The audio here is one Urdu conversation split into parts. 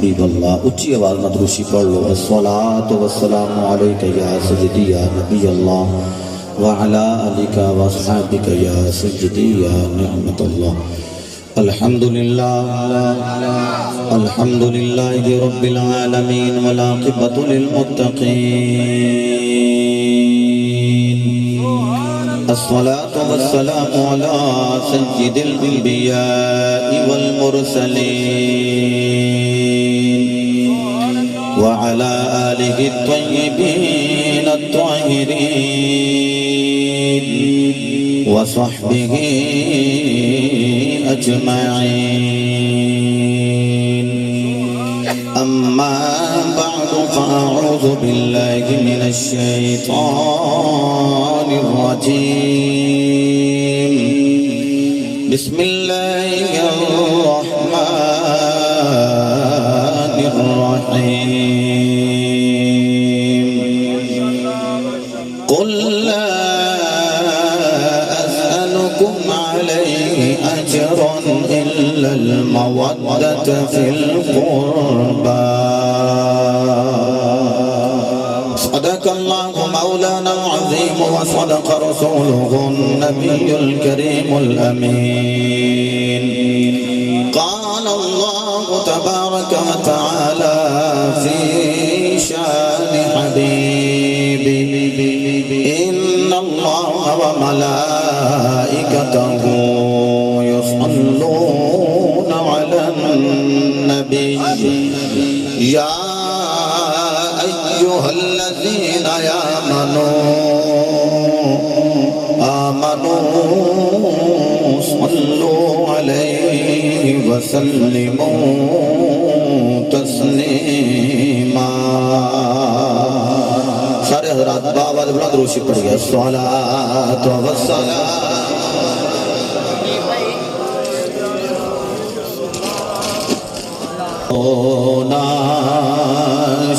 حبیب اللہ. اچھی آواز نہ دروشی پڑھ لو. الصلاۃ والسلام علیک یا سیدی یا نبی اللہ وعلی آلک واصحابک یا سیدی یا نعمت اللہ. الحمدللہ رب العالمین والعاقبۃ للمتقین. الصلاة والسلام على سيد الأنبياء والمرسلين وعلى آله الطيبين الطاهرين وصحبه أجمعين. أما بعد فأعوذ بالله من الشيطان الرجيم. بسم الله الرحمن الرحيم. قل لا أسألكم عليه أجرا إلا المودة في القربى. صدق الله مولانا العظيم وصدق رسوله النبي الكريم الأمين. قال الله تبارك وتعالى في شان حبيبه إن الله وملائكته يصلون على النبي يا أيها الذين آمنوا صلوا عليه وسلموا تسلیما. سارے حضرات باآواز بلند روشی پڑھ گیا. الصلاۃ والسلام ہونا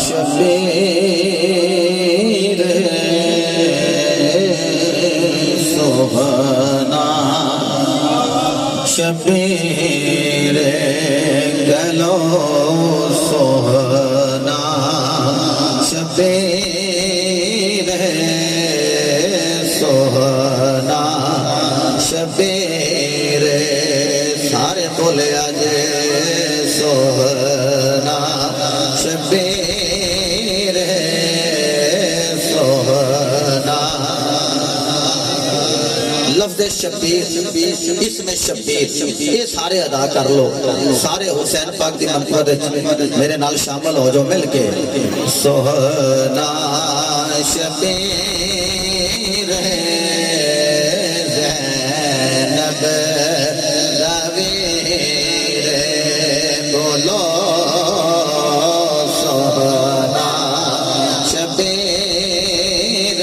شبیر سوہنا شبیر گلو سوہنا شبیر سوہنا شبیر سارے بولے آجے سوہنا شبیر سوہنا. لفظ شبیر اسم شبیر یہ سارے ادا کر لو. سارے حسین پاک دی منفرد میرے نال شامل ہو جو مل کے. سوہنا شبیر زینب رویر بولو. سوہنا شبیر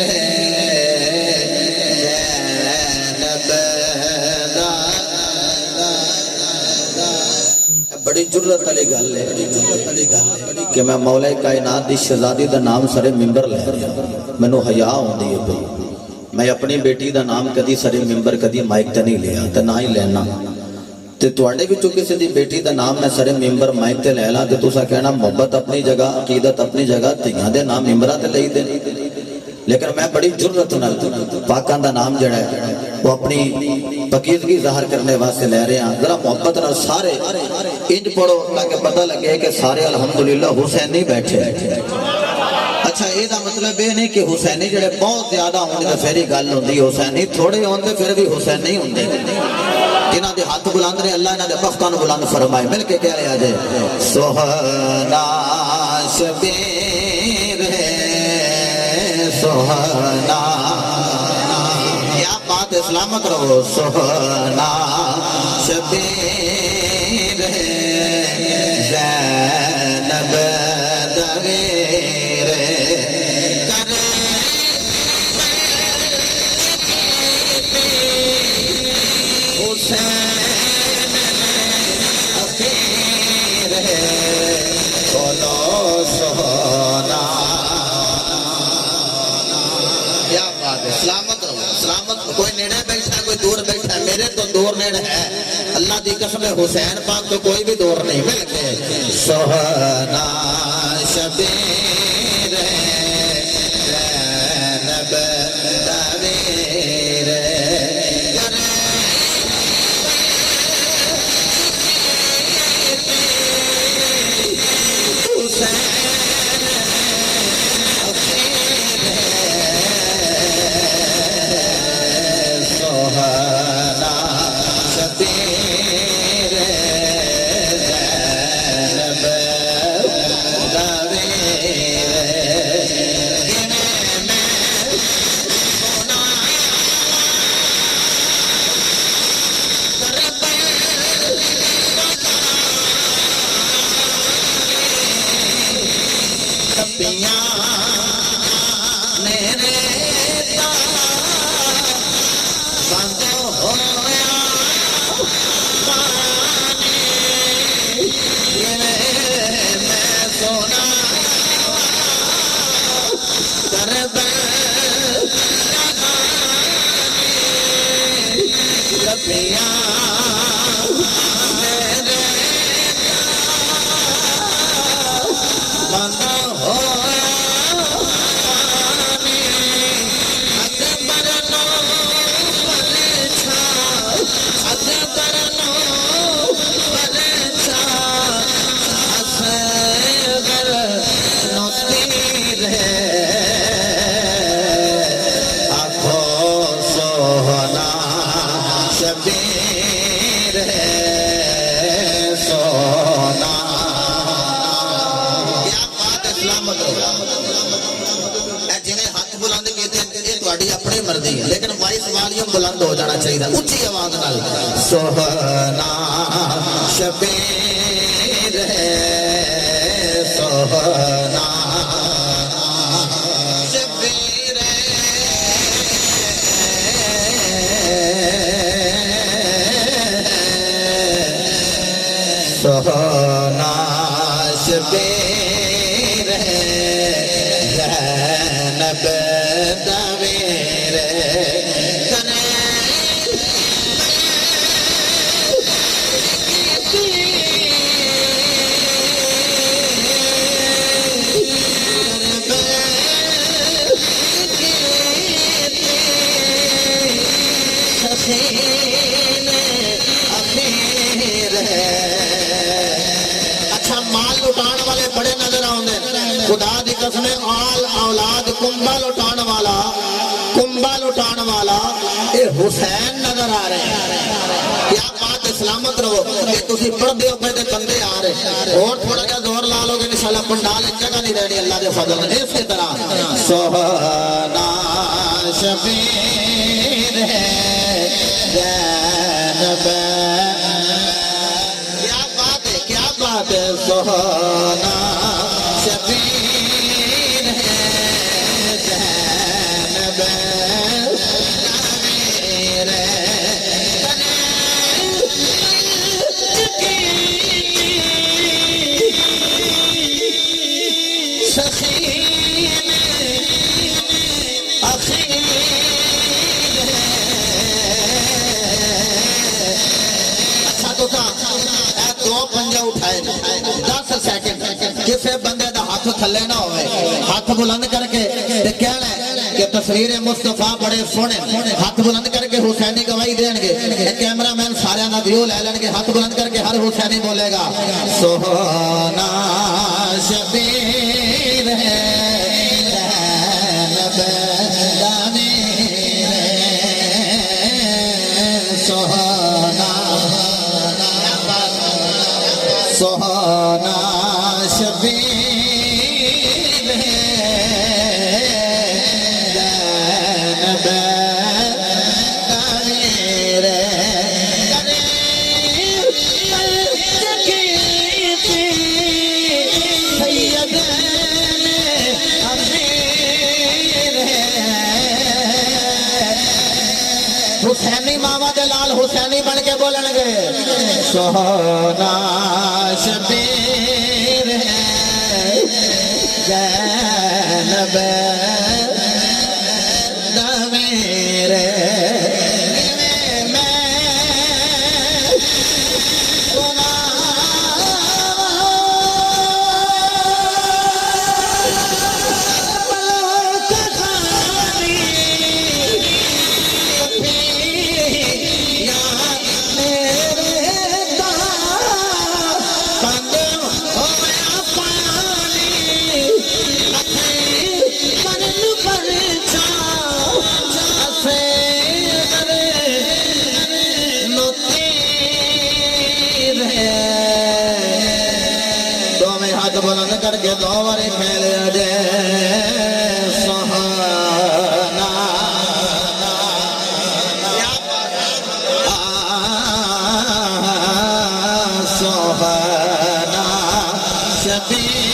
بڑی جرت علی گل ہے کہ میں مولا کائنات دی شہزادی دا نام سرے ممبر لے رہا. مینوں حیا ہوندی ہے پئی. میں اپنی بیٹی دا نام کدی سرے ممبر کدی مائک تے نہیں لیا تے نہ ہی لینا. تے تواڈے وچوں کسی دی بیٹی دا نام میں سرے ممبر مائک تے لے لاں تے تساں کہنا محبت اپنی جگہ عقیدت اپنی جگہ تھیاں دے نام ممبراں تے لئی دے. لیکن میں بڑی جرت نال پاکاں دا نام جڑا ہے وہ اپنی پاکیزگی ظاہر کرنے واسطے لے رہے ہیں. ذرا محبت نال سارے انج پڑھو تاکہ پتہ لگے کہ سارے الحمدللہ حسینی بیٹھے. اچھا یہ دا مطلب یہ نہیں کہ حسینی جڑے بہت زیادہ ہونے تے پھر ہی گل ہوندی. حسینی تھوڑے ہوندے پھر بھی حسینی ہوندے. جنہاں دے ہاتھ بلند نے اللہ انہاں دے بختاں نوں بلند فرمائے. مل کے کہہ رہے آجے سوہنا شبیر سوہنا. یا بات اسلامت رہو. سوہنا شبیر زینب دویر حسین اخیر بولو سوہنا. یا بات ہے. سلامت رہو. سلامت. کوئی نیڑے بیٹھا کوئی دور بیٹھا. میرے تو دور نیڑ ہے. اللہ دی قسم حسین پاک تو کوئی بھی دور نہیں. مل کے سہنا شبیر زینب دویر اپنی مرضی ہے لیکن وائس والیوم بلند ہو جانا چاہیے اونچی آواز نال سہنا شبیر ہے سہنا شبیر سہنا شبیر ہے زینب خدا دی قسم آل اولاد کنبا لٹان والا اے حسین نظر آ رہے ہیں کیا بات سلامت رہو کہ تسی پڑھ دیو پہ دے بندے آ رہے اور تھوڑا جا زور لا لو گے انشاءاللہ پنڈال جگہ نہیں رہنی اللہ دے فضل نے اسی طرح سہنا شبیر ہے زینب کیا بات ہے سہنا شبیر ہے زینب کسے بندے دا ہاتھ تھلے نہ ہوئے ہاتھ بلند کر کے کہنا ہے کہ تصویر مصطفیٰ بڑے سونے ہاتھ بلند کر کے حسینی گواہی دیں گے کیمرہ مین سارے نہ ویو لے لیں گے ہاتھ بلند کر کے ہر حسینی بولے گا سہنا شبیر ہے زینب دویر سہنا سہنا شبیر زینب دویر حسینی ماما دلال حسینی بن کے بولن گے سہنا شبیر ہے زینب دویر میں سنا ہاتھ بلند کر کے دو باری کہہ لیا جے سہانا سہانا شبیر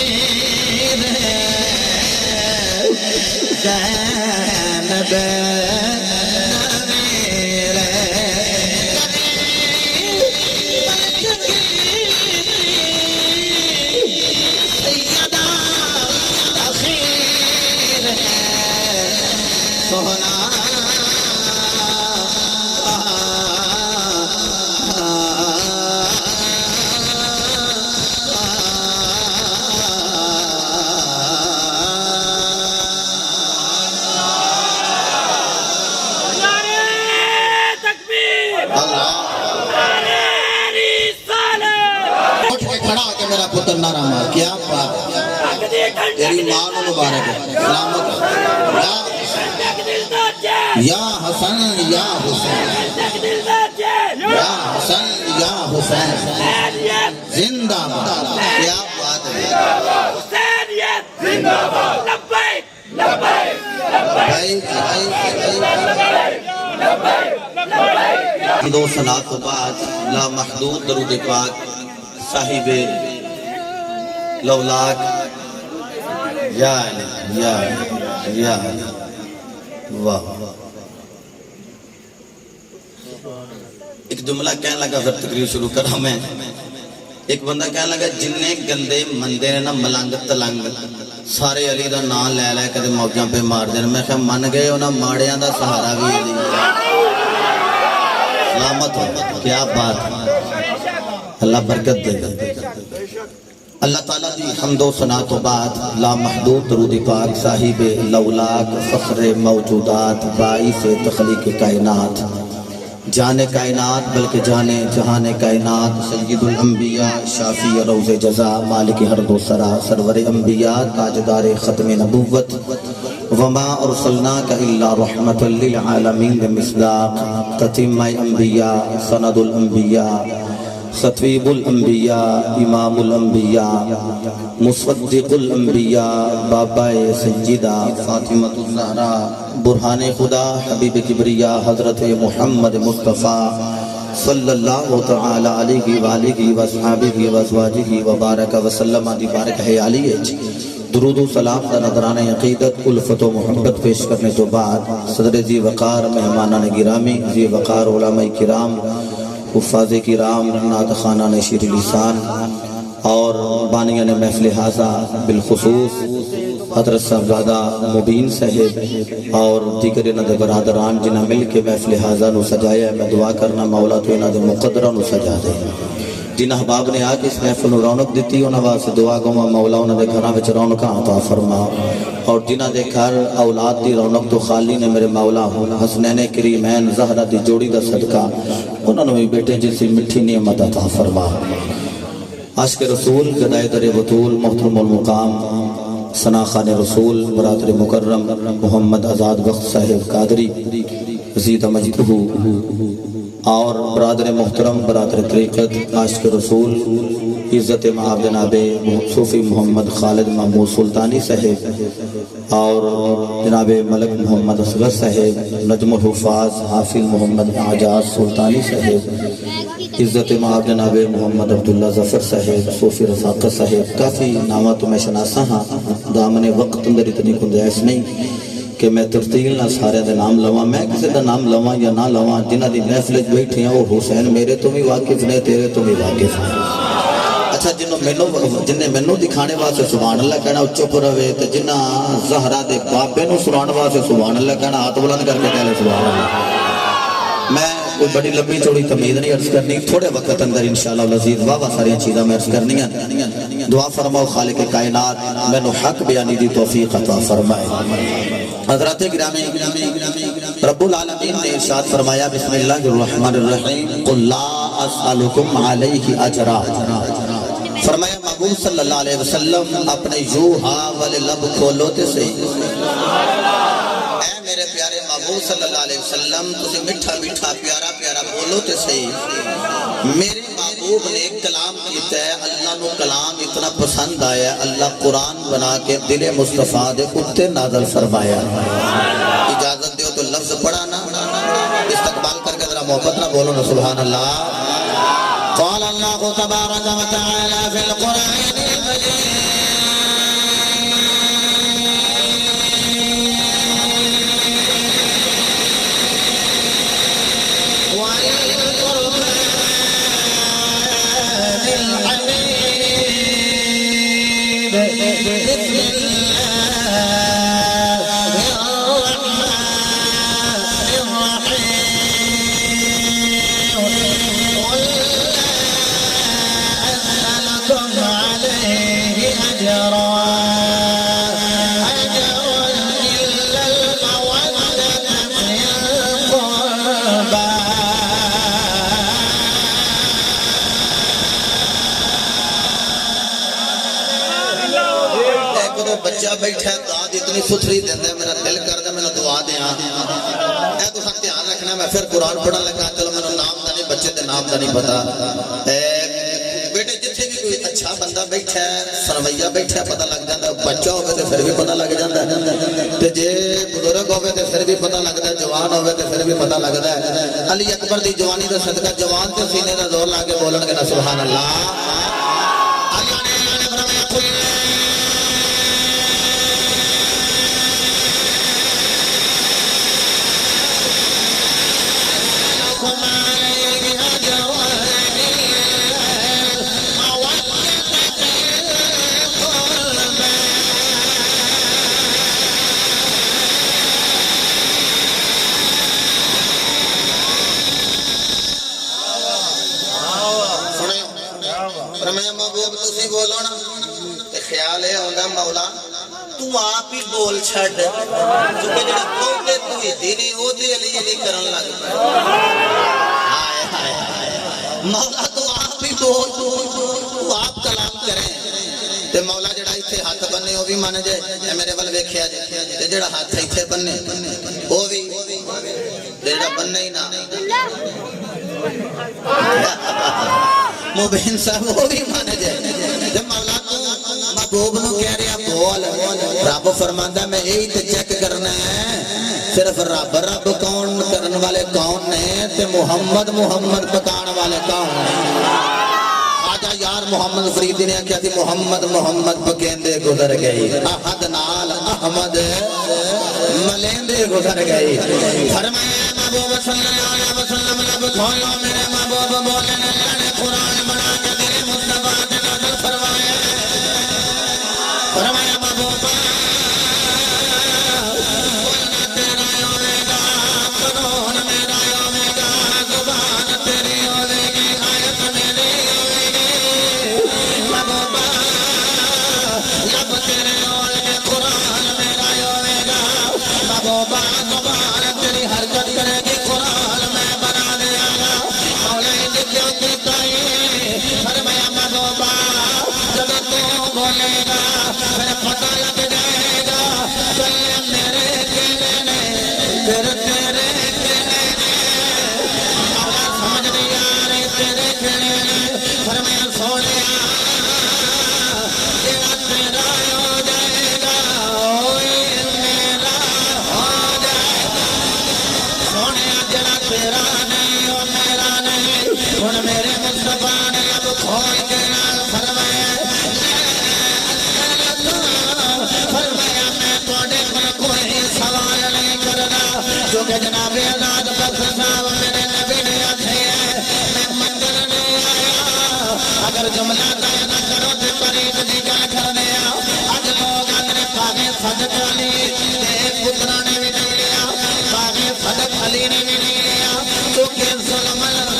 زینب میرا پتر نارا مار کیا بات تیری ماں نو مبارک ہے سلامت یا حسن یا حسین یا حسن یا حسین زندہ باد کیا بات ہے حسینیت زندہ باد لبیک لبیک لبیک دو صلاۃ و بعد لا محدود درود پاک صاحب لولاک یا واہ ایک جملہ کہنے لگا پھر تقریر شروع کرا میں ایک بندہ کہنے لگا جننے گندے مندے نے نا ملنگ تلنگ سارے علی دا نام لے لے کدے موجاں پہ مار دین میں خیال من گئے انہاں ماڑیاں دا سہارا بھی دی سلامت ہو کیا بات اللہ برکت دے گا اللہ تعالیٰ دی حمد و ثنا تو بعد لا محدود درود پاک صاحب لولاک فخر موجودات باعث تخلیق کائنات جانے کائنات بلکہ جانے جہان کائنات سید الانبیاء شافی روز جزا مالک حرب و سرا سرور انبیاء تاجدار ختم نبوت وما ارسلناک الا رحمت للعالمین مصداق تتمہ انبیاء سند الانبیاء ستویب الانبیاء امام الانبیاء مصدق الانبیاء بابا سیدہ فاطمہ الزہرا برہان خدا حبیب کبریا حضرت محمد مصطفیٰ صلی اللہ تعالی علیہ وآلہ وصحابہ وازواجہ وبارک وسلم دی بارک ہے علیہ درود و سلام دا نظران عقیدت الفت و محبت پیش کرنے تو بعد صدر ذی وقار مہمانان گرامی ذی وقار علماء کرام حفاظ کرام نعت خانان شیر لسان اور بانیان محفل حاضہ بالخصوص حضرت صاحبزادہ مبین صاحب اور دیگر انہوں برادران جنہ مل کے محفل حاضہ نو سجایا ہے میں دعا کرنا مولا تو انہوں مقدرہ نو سجا دے جنہ احباب نے آکے اس محفل نو رونق دیتی انہوں واسے دعا گوما مولا انہوں دے گھران وچ رونقاں عطا فرما اور جنہ دے گھر اولاد دی رونق تو خالی نے میرے مولا حسنین کریمین زہرہ دی جوڑی دا صدقہ انہوں نے بیٹے جیسی مٹھی نعمت عطا فرما عاشق رسول گدائے در بطول محترم المقام ثنا خان رسول برادر مکرم محمد آزاد وقت صاحب قادری زید مجدہ اور برادر محترم برادر طریقت عاشق رسول عزت معاب جناب صوفی محمد خالد محمود سلطانی صاحب اور جناب ملک محمد اصغر صاحب نجم الحفاظ حافظ محمد اعجاز سلطانی صاحب عزت معاب جناب محمد عبداللہ ظفر صاحب صوفی رفاقت صاحب کافی نامہ تو میں شناسا ہاں دامن وقت اندر اتنی گنجائش نہیں کہ میں ترتیل نہ سارے دے نام لواں میں کسی دا نام لواں یا نہ لواں جنہ دی محفلت بیٹھی ہیں وہ حسین میرے تو بھی واقف نے تیرے تو بھی واقف ہیں اچھا جنہیں منو دکھانے واسے سبحان اللہ کہنا چپ روے تو جنہ زہرہ دے بابے نو سنانے واسے سبحان اللہ کہنا ہاتھ بلند کر کے کہلے سبحان اللہ میں کوئی بڑی لمبی چوڑی تمید نہیں عرض کرنی تھوڑے وقت اندر انشاءاللہ العزیز واہ ساری چیزیں میں عرض کرنی ہیں دعا فرماؤ خالق کائنات میں نو حق بیانی دی توفیق عطا فرمائے حضرات گرامی رب العالمین نے ارشاد فرمایا بسم اللہ الرحمن الرحیم قل لا اسألکم علیہ اجرا فرمایا محبوب صلی اللہ علیہ وسلم اپنے یوں ہاں والے لب کھولوتے سے اے میرے پیارے محبوب صلی اللہ علیہ وسلم تجھے مٹھا مٹھا پیارا پیارا بولوتے سے میرے محبوب نے کلام کیتا ہے اللہ نو کلام اتنا اتنا پسند آیا اللہ قرآن بنا کے دل مصطفیٰ دے اتے نازل فرمایا اجازت دیو تو لفظ پڑھا نا استقبال کر کے ذرا محبت نہ بولو نا سبحان اللہ قال اللہ تبارک و تعالی فی القرآن المجید بچہ بیٹھا ہے دعا اتنی ستھری دیندے میرا دل کردا میں دعا دیاں اے تو سب دھیان رکھنا میں پھر قرآن پڑھن لگا چلو میرا نام دا نہیں بچے دے نام دا نہیں پتا بیٹے جتھے بھی کوئی اچھا بندہ بیٹھا ہے سرویہ بیٹھا ہے پتہ لگ جاندا بچہ ہوے تے پھر بھی پتہ لگ جاندا تے جے بزرگ ہوے تے پھر بھی پتہ لگدا جوان ہوے تے پھر بھی پتہ لگدا علی اکبر دی جوانی دا صدقہ جوان تے سینے دا زور لا کے بولن گے نا سبحان اللہ اللہ نے فرمایا خیال ہے ہوندہ مولا تو آپ ہی بول چھڑ کیونکہ جڑا کہوگے تو ہی دینے او دے علی علی کرن لگ پائے مولا تو آپ ہی بول تو آپ کلام کریں تے مولا جڑا ایتھے ہاتھ بننے او بھی مان جائے اے میرے ول ویکھیا جے تے جڑا ہاتھ ایتھے بننے او بھی جڑا بننے ہی نہ مبین صاحب وہ بھی مان جائے جب مولا محبوب نو کہہ رہا بول رب فرماندا میں یہی تے چیک کرنا ہے صرف رب رب کون کرن والے کون نے تے محمد محمد پکان والے کون نے آجا یار محمد فریدی نے کیا تھی محمد محمد پکیندے گزر گئی احد نال احمد ملیندے گزر گئی فرمایا محبوب صلی اللہ علیہ وسلم لب کھولو میرے محبوب بولنے اللہ نے قرآن بنا کے دل مصطفیٰ کے نازل فرمایا فرمایا محبوبہ بولنا تیرا ہوئے گا قانون میرا ہوئے گا زبان تیری ہوئے گی آیت میری ہوئے گی محبوبہ لب تیرے ہوئے گے قرآن میرا ہوئے گا محبوبہ زبان تیری حرکت کرے گی قرآن میں بنا دیا گا مولا کیوں کہتا ہے فرمایا محبوبہ جب تو بولے گا پھر پتہ لگ جائے گا چلے میرے کہنے نے پھر تیرے کہنے نے مولا سمجھ نہیں آ رہے تیرے کہنے نے فرمایا سونے جڑا تیرا ہو جائے گا اوئے میرا ہو جائے گا سونے جڑا تیرا نہیں ہو میرا نہیں ہن میرے مصطفیٰ نے لب کھول کے نال فرمایا جو کہ جناب آزاد بخش صاحب میرے نبی نے آتے ہیں میں منگل نہیں آیا اگر جملہ طے نہ کرو تو قریب دی گل کر دیا اج لوگ اندر باغے صدق علی تے پترا نے بھی نہیں لیا باغے صدق علی نے بھی نہیں لیا کیونکہ ظلم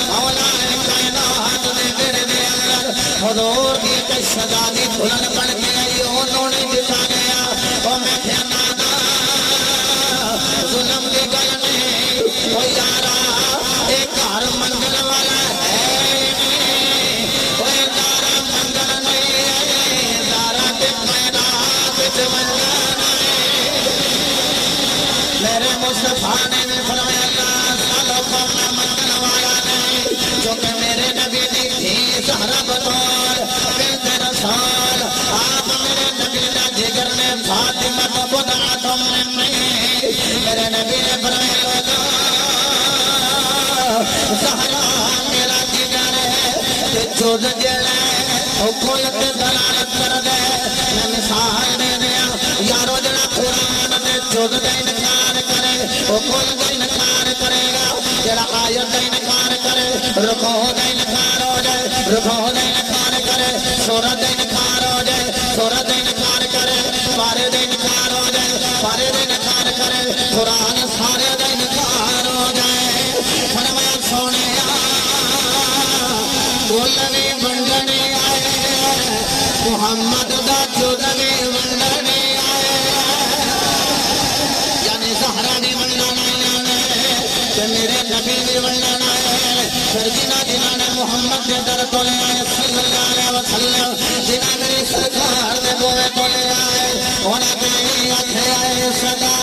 مولا کائنات دے میرے دے اندر حضور کی ایک شہزادی دلہن بن کے آئی انہوں نے جتا گیا وہ میں کیا نادا ظلم کی گل نہیں وہ یارا ایک گھر منگل والا ہے وہ دارا منگل نہیں ہے دارا کے میدان منگل نہیں میرے مصطفیٰ نے بھی فرمایا اللہ سالوں کو میں منگل والا نہیں جو کہ میرے نبی دی تھی زہرا بطور بنت رسول چود جڑا او کھل کے دلالت کر دے میں مثال دے دیا یارو جڑا قرآن دے چود دے انکار کرے او کھل دے انکار کرے گا جڑا آیت دے انکار کرے رکو دے انکار ہو جائے رکو دے انکار کرے سورت دے انکار ہو جائے سورت دے انکار کرے پارے دے انکار ہو جائے پارے دے انکار کرے قرآن سارے دے انکار ہو جائے فرمایا سونے بولنے بنڈنے آئے محمد دا چودنے بنڈنے آئے یعنی زہرا بھی بنڈنا آئے کہ میرے نبی بھی بنڈنا آئے پھر جنہ نے محمد کے در تو لے آئے صلی اللہ علیہ وسلم جنہ میری سرکار دے بوئے تو لے آئے انہیں میری آتھے آئے صدا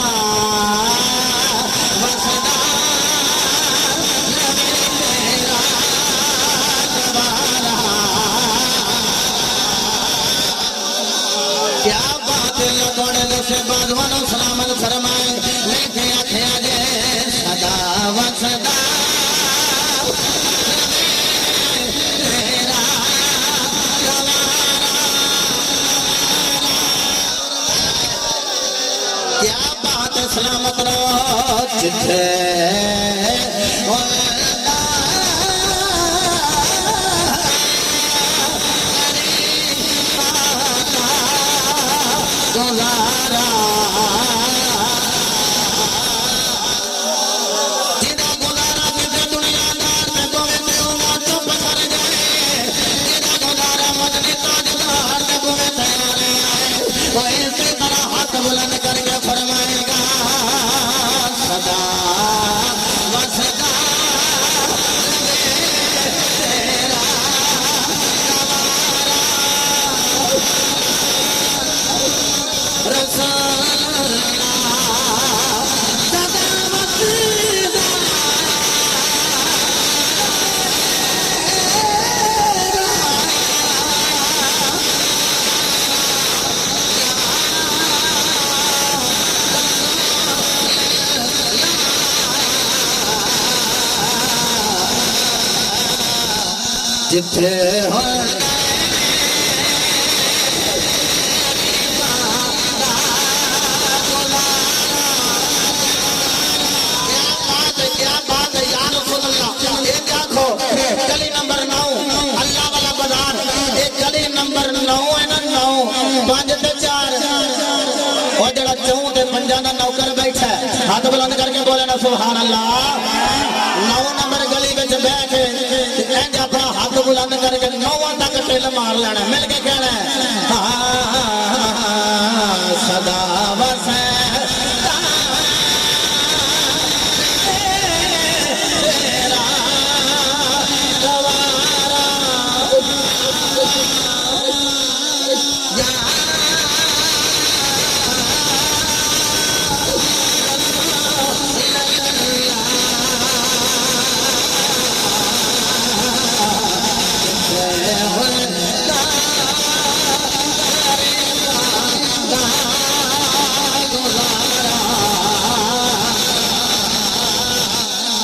وصدا نبی تیرا دوبارہ کیا بات لگوڑے سے بازوان سلامت فرمائے لیکھے آتھے آجے صدا وصدا سلامت رو جتھے ولدہ گزارا جدہ گزارا جدہ دنیا دار میں گوے سے عمر چپ کر جائے جدہ گزارا مجلی تاجدار میں گوے سے آنے آئے وہ اسی طرح ہاتھ بلند کر کے فرمائے گا صدا وصدا تیرا دوبارہ رسول اللہ صدا وصدا جتھے کیا بات ہے یا رسول اللہ یہ دیکھو گلی نمبر 9 اللہ والا بازار یہ گلی نمبر 9 ہے نا 9 5 تے 4 اور جڑا 4 تے 5 دا نوکر بیٹھا ہے ہاتھ بلند کر کے بولے نا سبحان اللہ 9 نمبر گلی وچ بیٹھ کے اینج اپنا ہاتھ بلند کر کے 9 تک ٹل مار لینا مل کے کہنا ہے صدا وصدا تیرا دوبارہ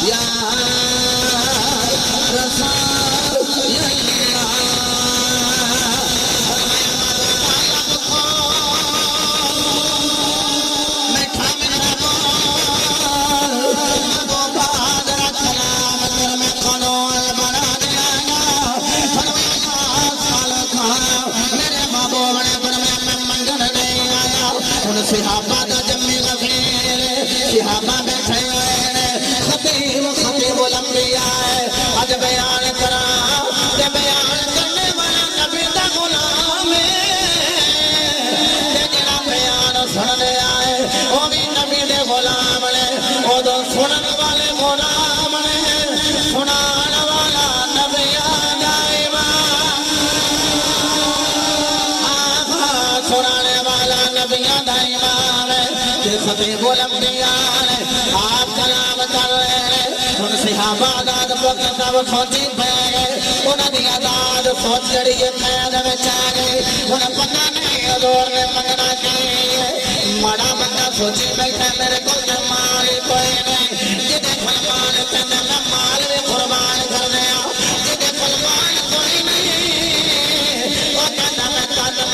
یا صحابہ دا جمی غفیر صحابہ بیٹھے ہوئے خطیب الانبیاء اج بیان کرا کہ بیان کرنے والا نبی دا غلام ہے جڑا بیان سننے آئے وہ بھی نبی دے غلام نے وہ دو سنن والے غلام نے سنان والا نبی دائما سنانے والا نبی دائما خطیب الانبیاء نے آپ کلام کر رہے ہیں ان صحابہ آداد وقت سب سوچی پہ گئے انہاں دی آداد سوچ جڑی قید وچ آ گئی انہیں پتہ نہیں حضور نے منگنا کی مڑا بندہ سوچی بیٹھا میرے کو مال کوئی نہیں جدے قربان کرنے میں مال بھی قربان کر دیا جدے قربان کوئی نہیں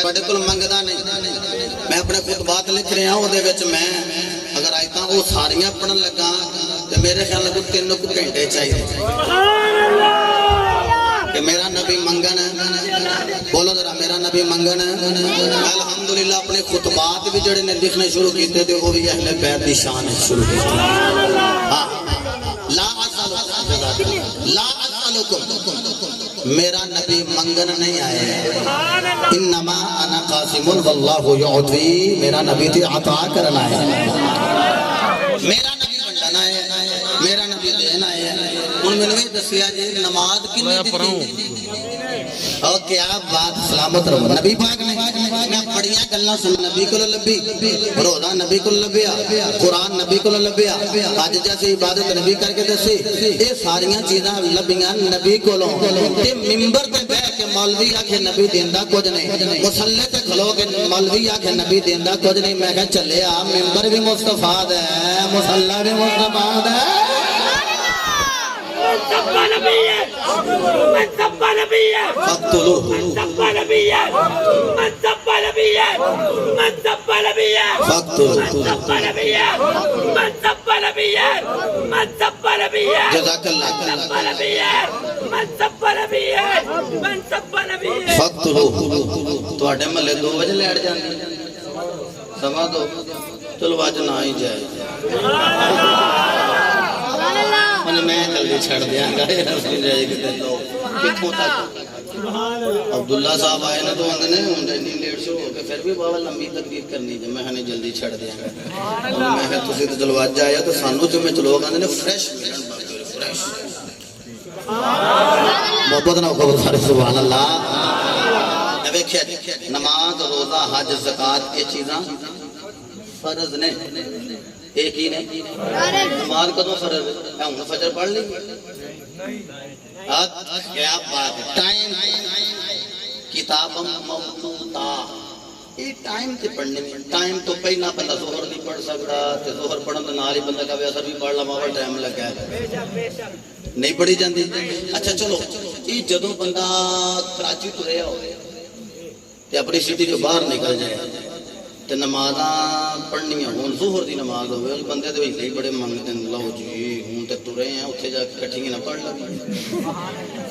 ਤੁਹਾਡੇ ਕੋਲ ਮੰਗਦਾ ਨਹੀਂ ਮੈਂ ਆਪਣੇ ਖੁਤਬਾਤ ਲਿਖ ਰਿਹਾ ਉਹਦੇ ਵਿੱਚ ਮੈਂ ਅਗਰ ਆਇਤਾਂ ਉਹ ਸਾਰੀਆਂ ਪੜਨ ਲੱਗਾ ਤੇ ਮੇਰੇ ਖਿਆਲ ਨਾਲ 3 ਘੰਟੇ ਚਾਹੀਦੇ کہ میرا نبی منگن بولو ذرا میرا نبی منگن الحمدللہ اپنے خطبات بھی جڑے نے لکھنے شروع کیتے تھے وہ بھی اہل بیت دی شان شروع کیتے لا اسالکم میرا نبی منگن نہیں آئے انما انا قاسم واللہ یعطی میرا نبی تھی عطا کرنا ہے میرا نبی بنڈنا ہے میرا نبی دینا ہے ان میں نے دسیا جی نماز کنے دیتی اور کیا بات سلامت رہو نبی پاک نے میں بڑیاں گلاں سن نبی کو لبی روزہ نبی کو لبیا قرآن نبی کو لبیا حج جیسی عبادت نبی کر کے دسی یہ ساریاں چیزاں لبیاں نبی کو تے ممبر تے بیٹھ کے مولوی آکھے نبی دیندا کچھ نہیں مصلی تے کھلو کے مولوی آکھے نبی دیندا کچھ نہیں میں کہ چلے آ ممبر بھی مصطفیٰ ہے مصلی بھی مصطفیٰ ہے سبا نبی ہے من سبا نبی ہے فقتلوه سبا نبی ہے من سبا نبی ہے من سبا نبی ہے فقتلوه سبا نبی ہے من سبا نبی ہے من سبا نبی ہے جزاک اللہ سبا نبی ہے من سبا نبی ہے من سبا نبی ہے فقتلوه تواڈے محلے 2 بجے لیٹ جاندی سما دو چلو اج نہ ہی جائے میں جلدی چھڑ دیاں گا جائے کتے لوگ کتوں تک عبداللہ صاحب آئے نا تو آندے نے ہوں جائے لیٹ شو ہو کے پھر بھی بابا لمبی تقریر کرنی جائے میں ہمیں جلدی چھڑ دیاں گا میں کہ تسی تو چلو آج جائے تو سانو جو میں چلو آندے نے فریش ملن باقی فریش محبت نہ قبول سارے سبحان اللہ دیکھیں نماز روزہ حج زکات یہ چیزاں فرض نے ایک ہی نہیں نماز کدوں فرض ہے ہوں فجر پڑھ لی کیا بات ہے ٹائم کتاب موقوتا یہ ٹائم تے پڑھنے میں ٹائم تو پہلا بندہ ظہر نہیں پڑھ سکتا تے ظہر پڑھن تے نال ہی بندہ کہے اثر بھی پڑھ لواں ٹائم لگا ہے نہیں پڑھی جاندی اچھا چلو یہ جدوں بندہ کراچی ٹریا ہو تے اپنی سٹی جو باہر نکل جائے تے نمازاں پڑھنیاں ہون ظہر دی نماز ہوے بندے تے وی بڑے منگدے لو جی ہوں تے ترے ہیں اوتھے جا کے کٹھی نہ پڑھ لو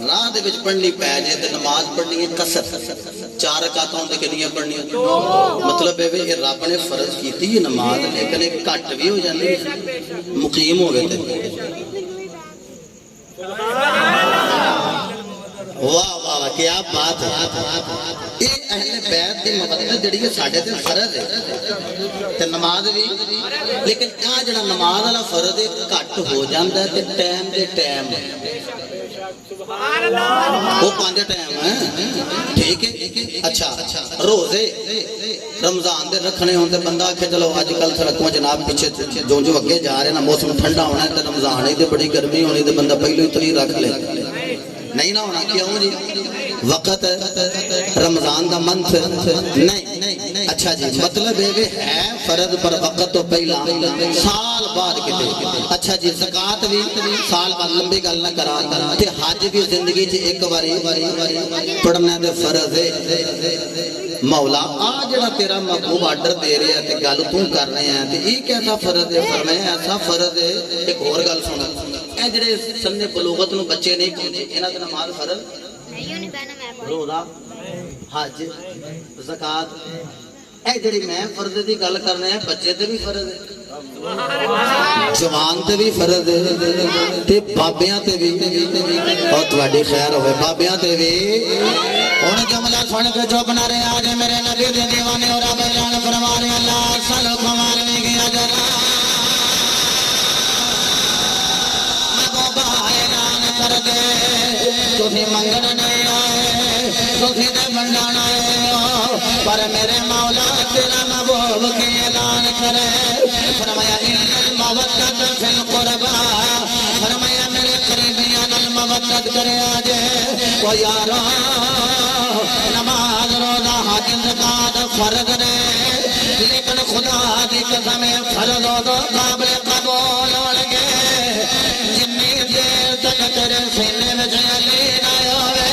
راہ دے وچ پڑھنی پے جے تے نماز پڑھنی ہے قصر 4 رکعتاں دے کنیاں پڑھنیاں مطلب ہے کہ رب نے فرض کیتی ہے نماز لیکن ایک گھٹ بھی ہو جاندی مقیم ہو گئے تے واہ واہ کیا بات ہے یہ اہل بیت دی مبادلہ جڑی ہے ساڈے تے فرض ہے تے نماز بھی لیکن آ جڑا نماز والا فرض ہے گھٹ ہو جاندا ہے تے ٹائم دے ٹائم سبحان اللہ وہ 5 ٹائم ہے ٹھیک ہے اچھا روزے رمضان دے رکھنے ہون تے بندہ کہ چلو اج کل سڑکوں جناب پیچھے جو اگے جا رہے نا موسم ٹھنڈا ہونا ہے تے رمضان ہی تے بڑی گرمی ہونی تے بندہ پہلو ہی تری رکھ لے نہیں نہ ہونا کیوں جی وقت رمضان دا منتھ نہیں اچھا جی مطلب ہے فرض پر وقت تو پہلا سال بعد کتے اچھا جی زکات بھی سال بعد لمبی گل نہ کرا تے حج بھی زندگی چ ایک باری پڑھنا تے فرض ہے مولا آ جڑا تیرا محبوب آرڈر دے رہے ہیں تے گل تو کر رہے ہیں تے یہ کیسا فرض ہے فرمایا ایسا فرض ہے ایک اور گل سن اے جڑے سن بلوغت نو بچے نہیں پہنچے انہاں تے نماز فرض نہیں پہنا میں روزہ حج زکات اے جڑی میں فرض دی گل کرنا ہے بچے تے بھی فرض ہے جوان تے بھی فرض ہے تے بابیاں تے بھی اور تواڈی خیر ہوے بابیاں تے بھی ہن جملہ سن کے چپ نہ رہے آج میرے نبی دے دیوانے اور رب جان فرما رہے اللہ سلو کمال میں گیا جرا اعلان کر دے تسی منگن نہیں آئے تسی تے منڈان آئے ہو پر میرے مولا تیرا محبوب کی اعلان کرے فرمایا ان المودت فی القربا فرمایا میرے قریبیان المودت کرے آجے وہ یارو نماز روزہ حج زکات فرض نے لیکن خدا دی قسم فرض ہو تو قابل قبول ہو لگے جنی دیر تک تیرے سینے میں علی نہ ہوئے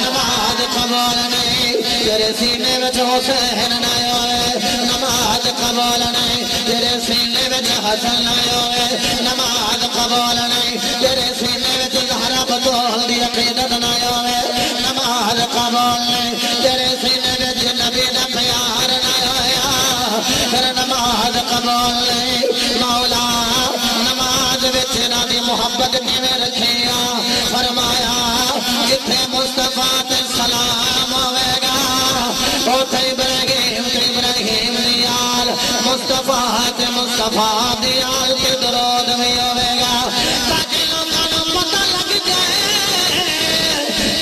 نماز قبول نہیں تیرے سینے میں حسین نہ ہوئے نماز قبول نہیں تیرے سینے میں حسن نہ ہوئے نماز قبول نہیں تیرے سینے میں زہرا بطول دی عقیدت نہ ہوئے نماز قبول نہیں تیرے سینے میں نبی دا پیار نہ ہویا پھر نماز قبول نہیں مولا نماز وچ نبی محبت کیویں رکھیا فرمایا جتھے مصطفیٰ تے سلام ہوے گا اوتھے ابراہیم دی آل مصطفیٰ تے مصطفیٰ دی آل تے درود بھی ہوے گا تاکہ لوگاں نوں پتہ لگ جائے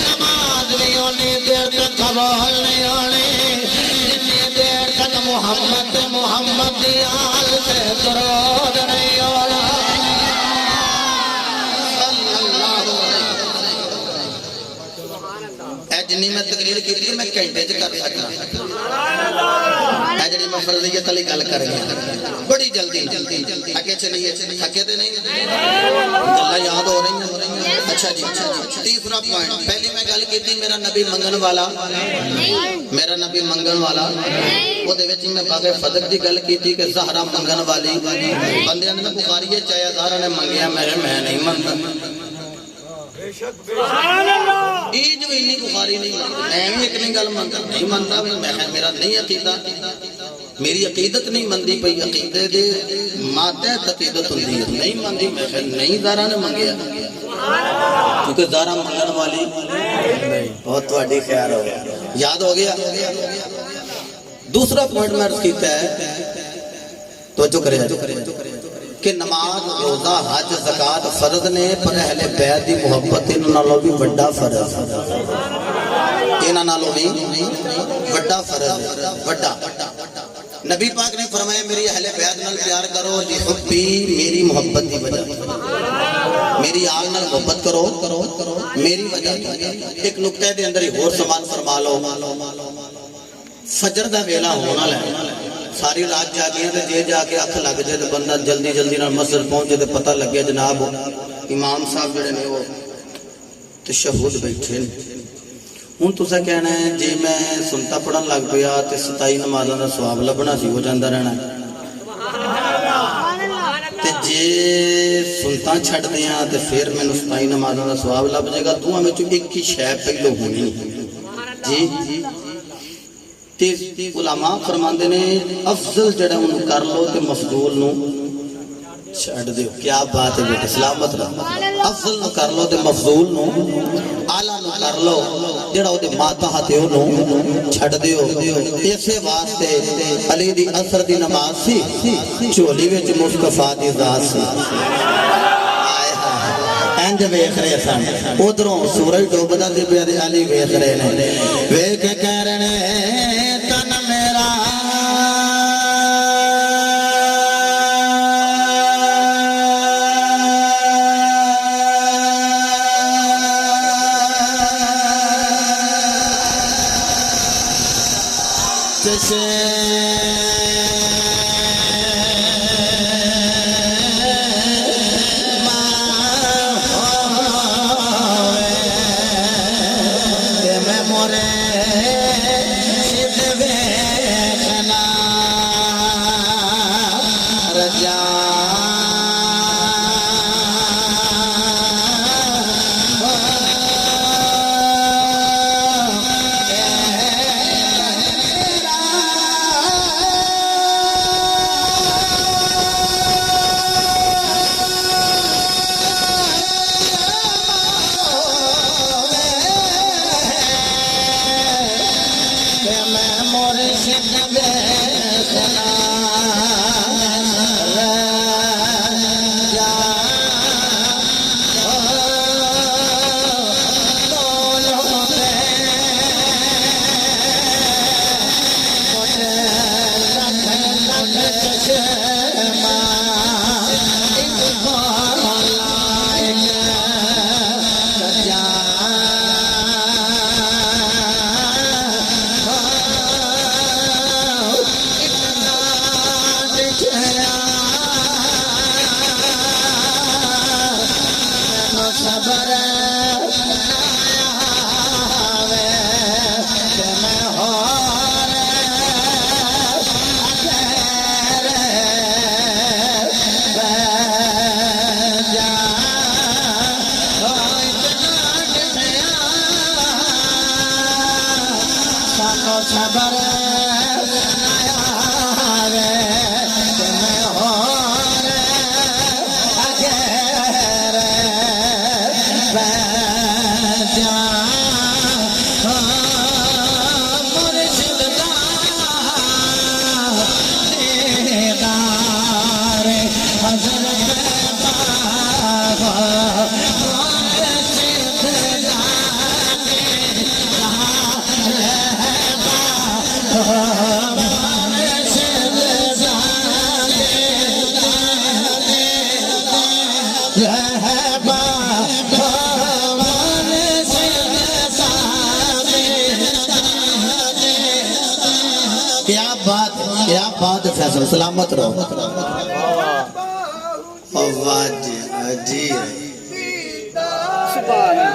نماز بھی اونی دیر تک قبول نہیں ہونی جتنی دیر تک محمد دی آل تے درود نہیں ہونا جنی میں تقریر کی تھی میں گھنٹے چ کر سکتا جڑی میں فرضیت والی گل کر گیا بڑی جلدی اگے چلیے تھکے تے نہیں گلاں یاد ہو رہی ہیں اچھا جی تیسرا پوائنٹ پہلی میں گل کی تھی میرا نبی منگن والا میرا نبی منگن والا وہ دے وچ میں باغ فضل دی گل کی تھی کہ زہرا منگن والی بندیاں نے بخاری وچ آیا زہرا نے منگیا میں نہیں منگدا ایج بھی نہیں بخاری نہیں میں ایک نہیں گل منتا نہیں منتا میں میرا نہیں عقیدہ میری عقیدت نہیں مندی پئی عقیدے دے ماتحت عقیدت ہوندی ہے نہیں مندی میں نہیں زارا نے منگیا کیونکہ زارا منگن والی بہت تواڈی خیر ہو گیا یاد ہو گیا دوسرا پوائنٹ میں عرض کیتا ہے توجہ کرے کہ نماز روزہ حج زکات فرض نے پر اہل بیت دی محبت انہاں نالوں بھی بڑا فرض انہاں نالوں بھی بڑا فرض بڑا نبی پاک نے فرمایا میری اہل بیت نال پیار کرو جی حبی میری محبت دی وجہ میری آل نال محبت کرو میری وجہ ایک نقطے دے اندر اور سامان فرما لو فجر دا ویلا ہونا ہے ساری رات جاگیاں تے جے جا کے اکھ لگ جائے تے بندہ جلدی نال مسجد پہنچے تے پتہ لگ گیا جناب امام صاحب جڑے نے وہ تشہد بیٹھے ہن تساں کہنا ہے جے میں سنتا پڑھن لگ پیا تے 27 نمازاں دا ثواب لبنا سی ہو جاندا رہنا تے جے سنتا چھڈ دیاں تے پھر مینوں 27 نمازاں دا ثواب لب جائے گا دوواں وچوں ایک ہی شے پہلو ہونی جی علماء فرماندے نے افضل جڑا انہوں کر لو تے مفضول نو چھڑ دیو کیا بات ہے بیٹے سلامت رہا افضل نو کر لو تے مفضول نو اعلیٰ نو کر لو جڑا او دے ماتحہ تے انہوں چھڑ دیو اسے واسطے علی دی عصر دی نماز سی چولی وچ مصطفیٰ دی ذات سی انج ویکھ رہے سن ادھروں سورج ڈوبدا سی پیا تے علی ویکھ رہے نے ویکھ کے کہہ رہے نے تن میرا صبر کیا بات ہے فیصل سلامت رہو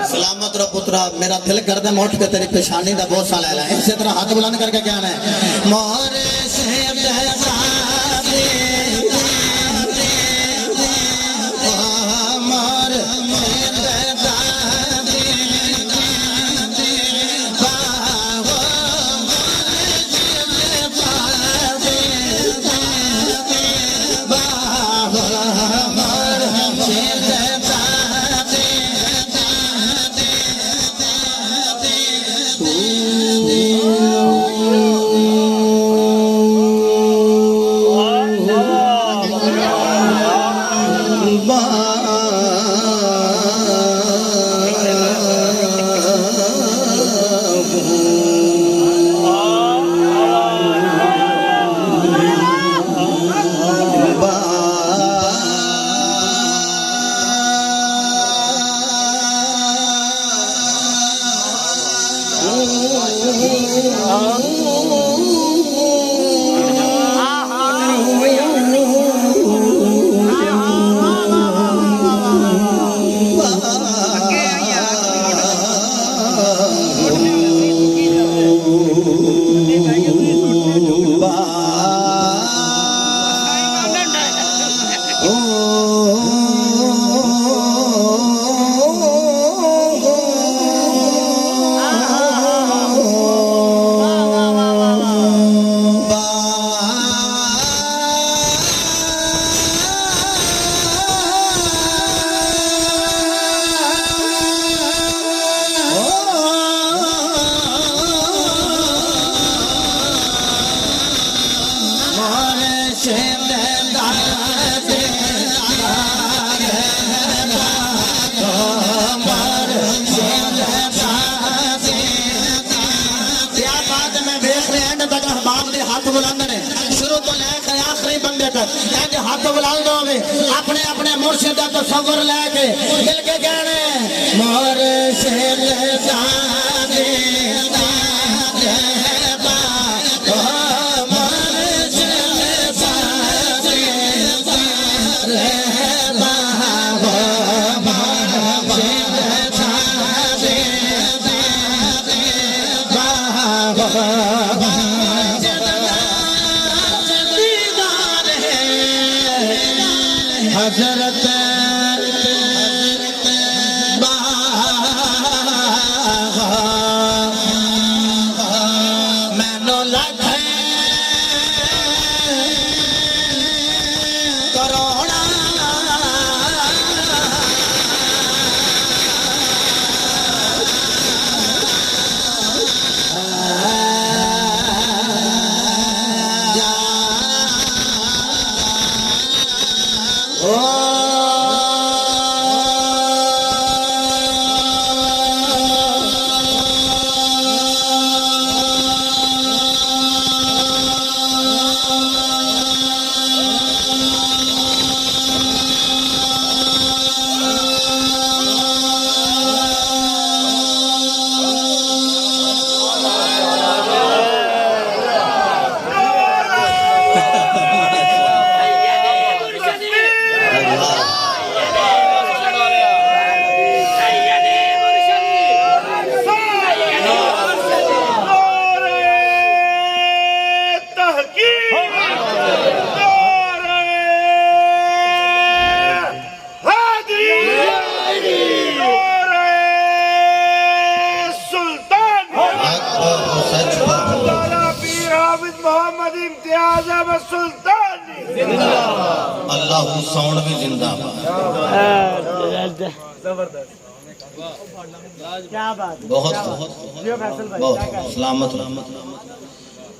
سلامت رہو پترا میرا دل کر دے موٹ کے تیری پیشانی دا بہت سال ہے اسی طرح ہاتھ بلند کر کے کہنا ہے مور سے اپنے اپنے مرشد کا تصور لے کے دل کے گانے مرشد حضرت احمد سلطانی اللہ ساؤنڈ بھی زندہ بہت بہت سلامت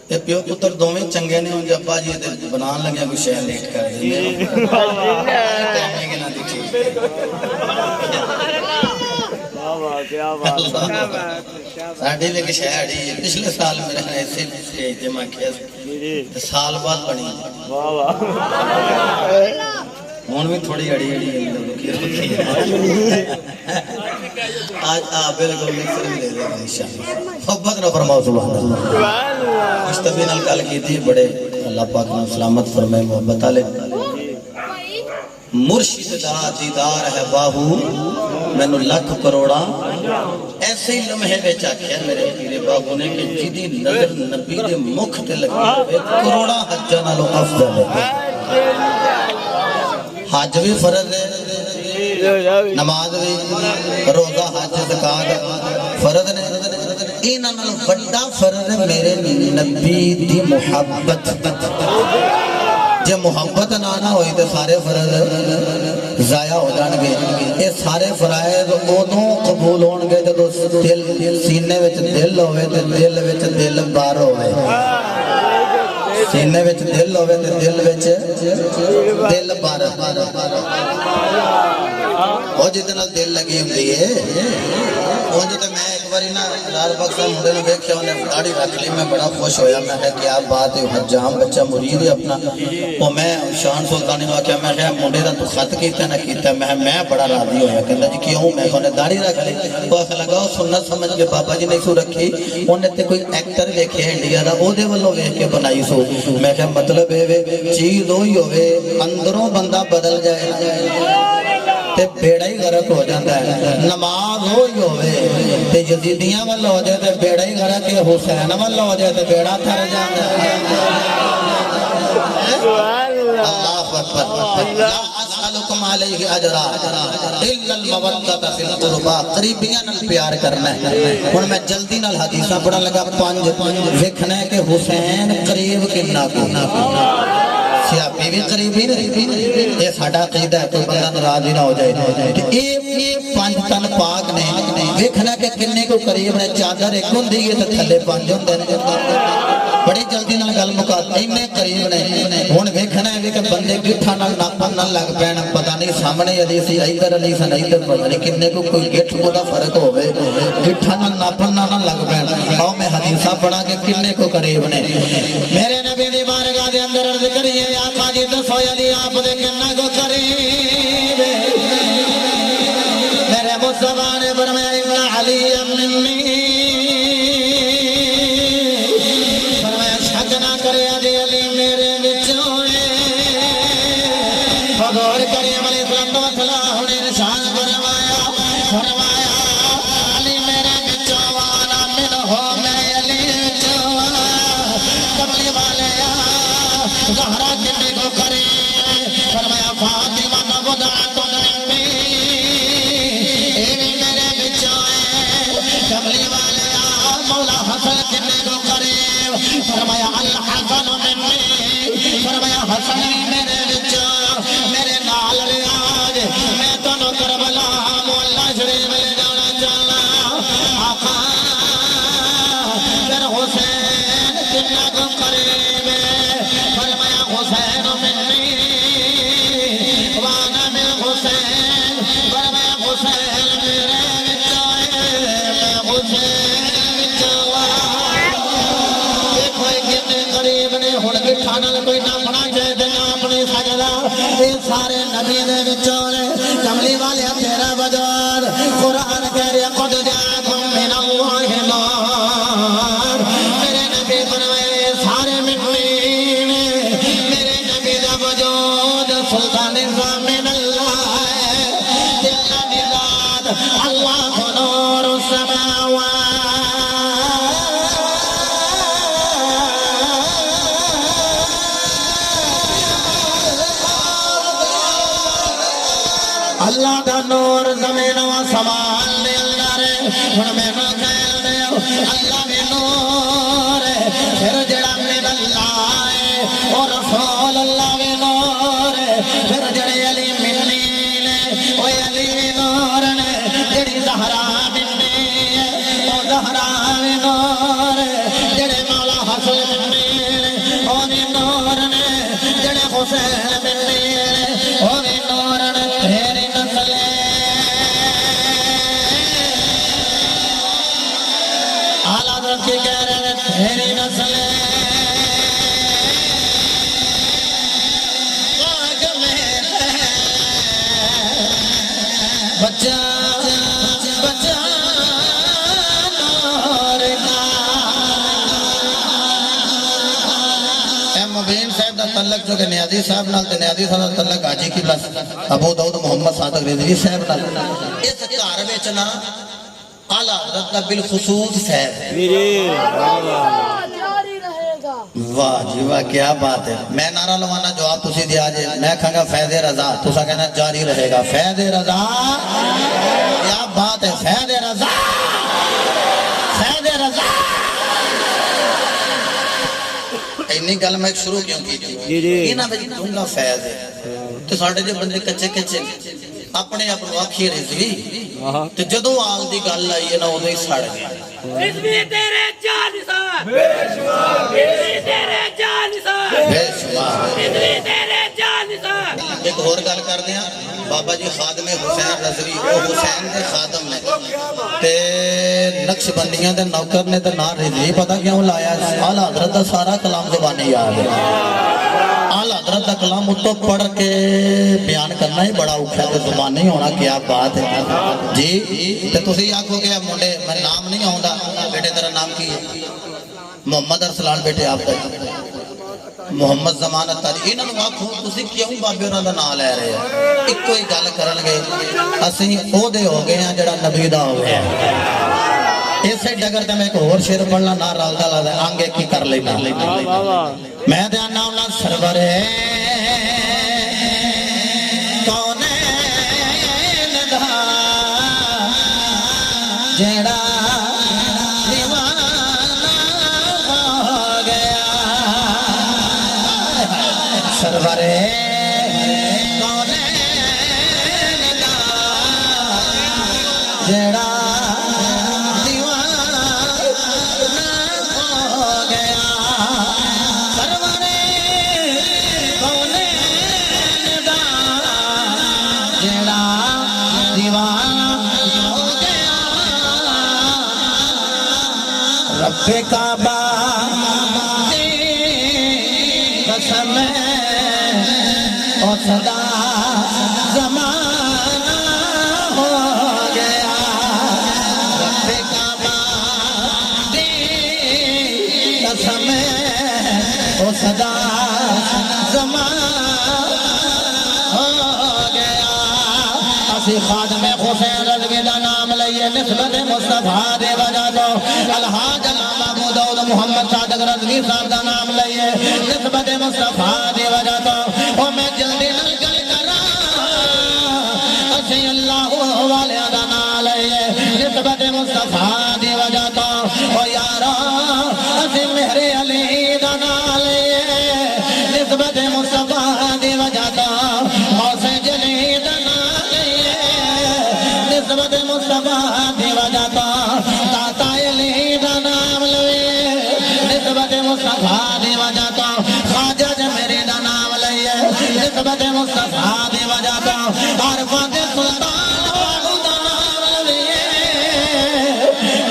یہ پیو پتر دوویں چنگے نے ہوں جی ابا جی بنان لگے کوئی شے لیٹ کر دیں ساڑھی بھی ایک شہری پچھلے سال میرے ایسے سٹیج تے میں کیا سال بعد بنی ہون بھی تھوڑی اڑی اڑی آج آبیل کو مکسر بھی دے دے گا انشاءاللہ محبت نہ فرماؤ سبحان اللہ مشتبہ نال کال کی تھی بڑے اللہ پاک نے سلامت فرمائے محبت آلے مرشد دا دیدار ہے باہو میں نے لکھ کروڑا ایسے ہی لمحے بیچ آکھیا میرے پیرے باہو نے کہ جدی نظر نبی دے مکھ تے لگی ہوئے کروڑا حجہ نالو افضل ہے حج بھی فرض ہے نماز بھی روزہ حج زکات فرض نے انہاں نال بڑا فرض ہے میرے نبی دی محبت جے محبت نہ ہوئی تو سارے فرض ضائع ہو جان گے یہ سارے فرائض ادوں قبول ہون گے جدوں دل سینے وچ دل ہوئے تے دل وچ دل بار ہوئے سینے وچ دل ہوئے تے دل وچ دل بار وہ جتنا دل لگی ہوندی ہے وہ جتے میں ایک باری نا لال بخش صاحب مجھے نے دیکھا انہیں داڑھی رکھ لی میں بڑا خوش ہویا میں کہا کیا بات ہے حجام بچہ مرید ہے اپنا وہ میں شان سلطانی نے کہا میں کہا منڈے دا تو خط کیتا نہ کیتا میں بڑا راضی ہویا کہتا جی کیوں میں انہیں داڑھی رکھ لی وہ ایسا لگا سنت سمجھ کے بابا جی نے سو رکھی انہیں تے کوئی ایکٹر دیکھے انڈیا دا او دے والوں ویکھ کے بنائی سو میں کہا مطلب ہے چیز ہوئی ہوئے اندروں بندہ بدل جائے تے بیڑا ہی غرق ہو جاتا ہے نماز ہوئی ہوئے تے یزیدیاں والا ہو جائے تے بیڑا ہی غرق ہے حسین والا ہو جائے تے بیڑا تھر جاتا ہے اللہ اکبر لا اسالکم علیہ اجرا الا المودۃ فی القربى قریبیاں نال پیار کرنا ہے ہن میں جلدی نال حدیثاں پڑھن لگا پانچ ویکھنا ہے کہ حسین قریب کنا کو سیاپی بھی قریبی نہیں یہ ساڑھا عقیدہ ہے کوئی بندہ ناراض ہی نہ ہو جائے کہ یہ پانچ تن پاک نے ویکھنا کہ کنے کو قریب نے چادر ایک ہوندی ہے تے تھلے پانچ ہوندے نے بڑی جلدی نال گل مکا اینے قریب نے ہن ویکھنا ہے کہ بندے گٹھا نال ناپن نہ لگ پین پتہ نہیں سامنے علی سی ادھر علی سن ادھر پتہ نہیں کنے کو کوئی گٹھ کو دا فرق ہوے گٹھا نال ناپن نہ لگ پین آؤ میں حدیثاں پڑھا کہ کنے کو قریب نے میرے نبی دی بارگاہ دے اندر عرض کریے آقا جی دسو علی آپ دے کنا کو قریب میرے مصطفیٰ نے فرمایا ان علی منی فرمایا شک نہ کرے علی میرے وچوں حضور کریم علیہ السلام نے ارشاد فرمایا علی میرے وچوں وانا من ہو میں علی وچوں کملی والے زہرا کنے کو کرے فرمایا فاطمہ نبضعۃ منی اے میرے بچوں کملی والے مولا حسن کنے کو کرے فرمایا الحسن منی فرمایا حسن میرے بچوں میرے نال ریاض میں تنو کربلا مولا شریف لے جانا چاہنا آقا پھر حسین کنے کو کرے حسین منی وانا من حسین فرمایا حسین میرے وچوں میں حسین وچوں دیکھو کتنے قریب نے ہن گٹھا نال کوئی ناپنا چاہیے اپنی سجدہ یہ سارے نبی دے وچوں نے کملی والے تیرا وجود قرآن کہہ رہا قد جاءکم من اللہ نور میرے نبی فرمائے سارے منی سلطان من اللہ دل نزاد اللہ نور السماوات اللہ دا نور زمین و سمان دے اندر ہن میں نو کہل دے اللہ میں نور پھر جڑا من اللہ ہے اور تیری نسل پاک میں ہے بچہ بچہ نور کا اے مبین صاحب دا تعلق جو کہ نیازی صاحب نال تے نیازی صاحب دا تعلق حاجی کی بس ابو داؤد محمد صادق رضوی صاحب نال اس گھر وچ نا اعلی حضرت دا بالخصوص صاحب جاری رہے گا واہ جی واہ کیا بات ہے میں نعرہ لوانا جواب تسی دیا جے میں کہاں گا فیض رضا تسا کہنا جاری رہے گا فیض رضا کیا بات ہے فیض رضا فیض رضا اینی گل میں شروع کیوں کی تھی انہاں وچ ڈونگا فیض ہے تے ساڈے جو بندے کچے کچے اپنے آپ کو آکھی رضوی تے جدوں آل دی گل آئی ہے نا اودوں ہی سڑ گیا رضوی تیرے جان نثار بے شمار رضوی تیرے جان نثار بے شمار رضوی تیرے جان نثار ایک اور گل کر دیا بابا جی خادم حسین رضوی وہ حسین دے خادم نے تے نقش بندیاں دے نوکر نے تے نام رضوی پتہ کیوں لایا اعلی حضرت دا سارا کلام زبانی یاد ہے اعلی حضرت دا کلام اتو پڑھ کے بیان کرنا ہی بڑا اوکھا ہے زبانی ہونا کیا بات ہے جی تے تسی آکھو کہ منڈے میں نام نہیں آوندا بیٹے تیرا نام کی ہے محمد ارسلان بیٹے آپ کا محمد زمانت تاری انہوں نے آکھو تسی کیوں بابے انہوں دا نام لے رہے ہیں ایک کوئی گل کرن گے اسی او دے ہو گئے ہیں جڑا نبی دا ہو گیا اسے ڈگر تے میں ایک اور شعر پڑھنا نہ رالدہ لازا آنگے کی کر لینا میں دے نام نا سرور کونین دا جڑا دیوانہ ہو گیا سرور کونین دا جڑا رب کعبہ قسم اور صدا زمانہ ہو گیا رب کعبہ قسم اور صدا زمانہ ہو گیا اسی خادم حسین رضوی دا نام لئیے نسبت مصطفیٰ دے وجہ تو الحاج علامہ ابو داؤد محمد صادق رضوی صاحب دا نام لئیے نسبت مصطفیٰ دے وجہ تو او میں جلدی نل گل کرا اسی اللہ والے دا نام لئیے نسبت مصطفیٰ دے وجہ تو او یارا اسی مہر علی دا نام لئیے نسبت مصطفیٰ دے وجہ تو موسیٰ جلی دا نام لئیے نسبت مصطفیٰ دے وجہ تو تاتا علی دا نام لئیے نسبت مصطفیٰ دے وجہ تو خواجہ جمیری دا نام لئیے نسبت مصطفیٰ دے وجہ تو عرفات سلطان واغو دا نام لئیے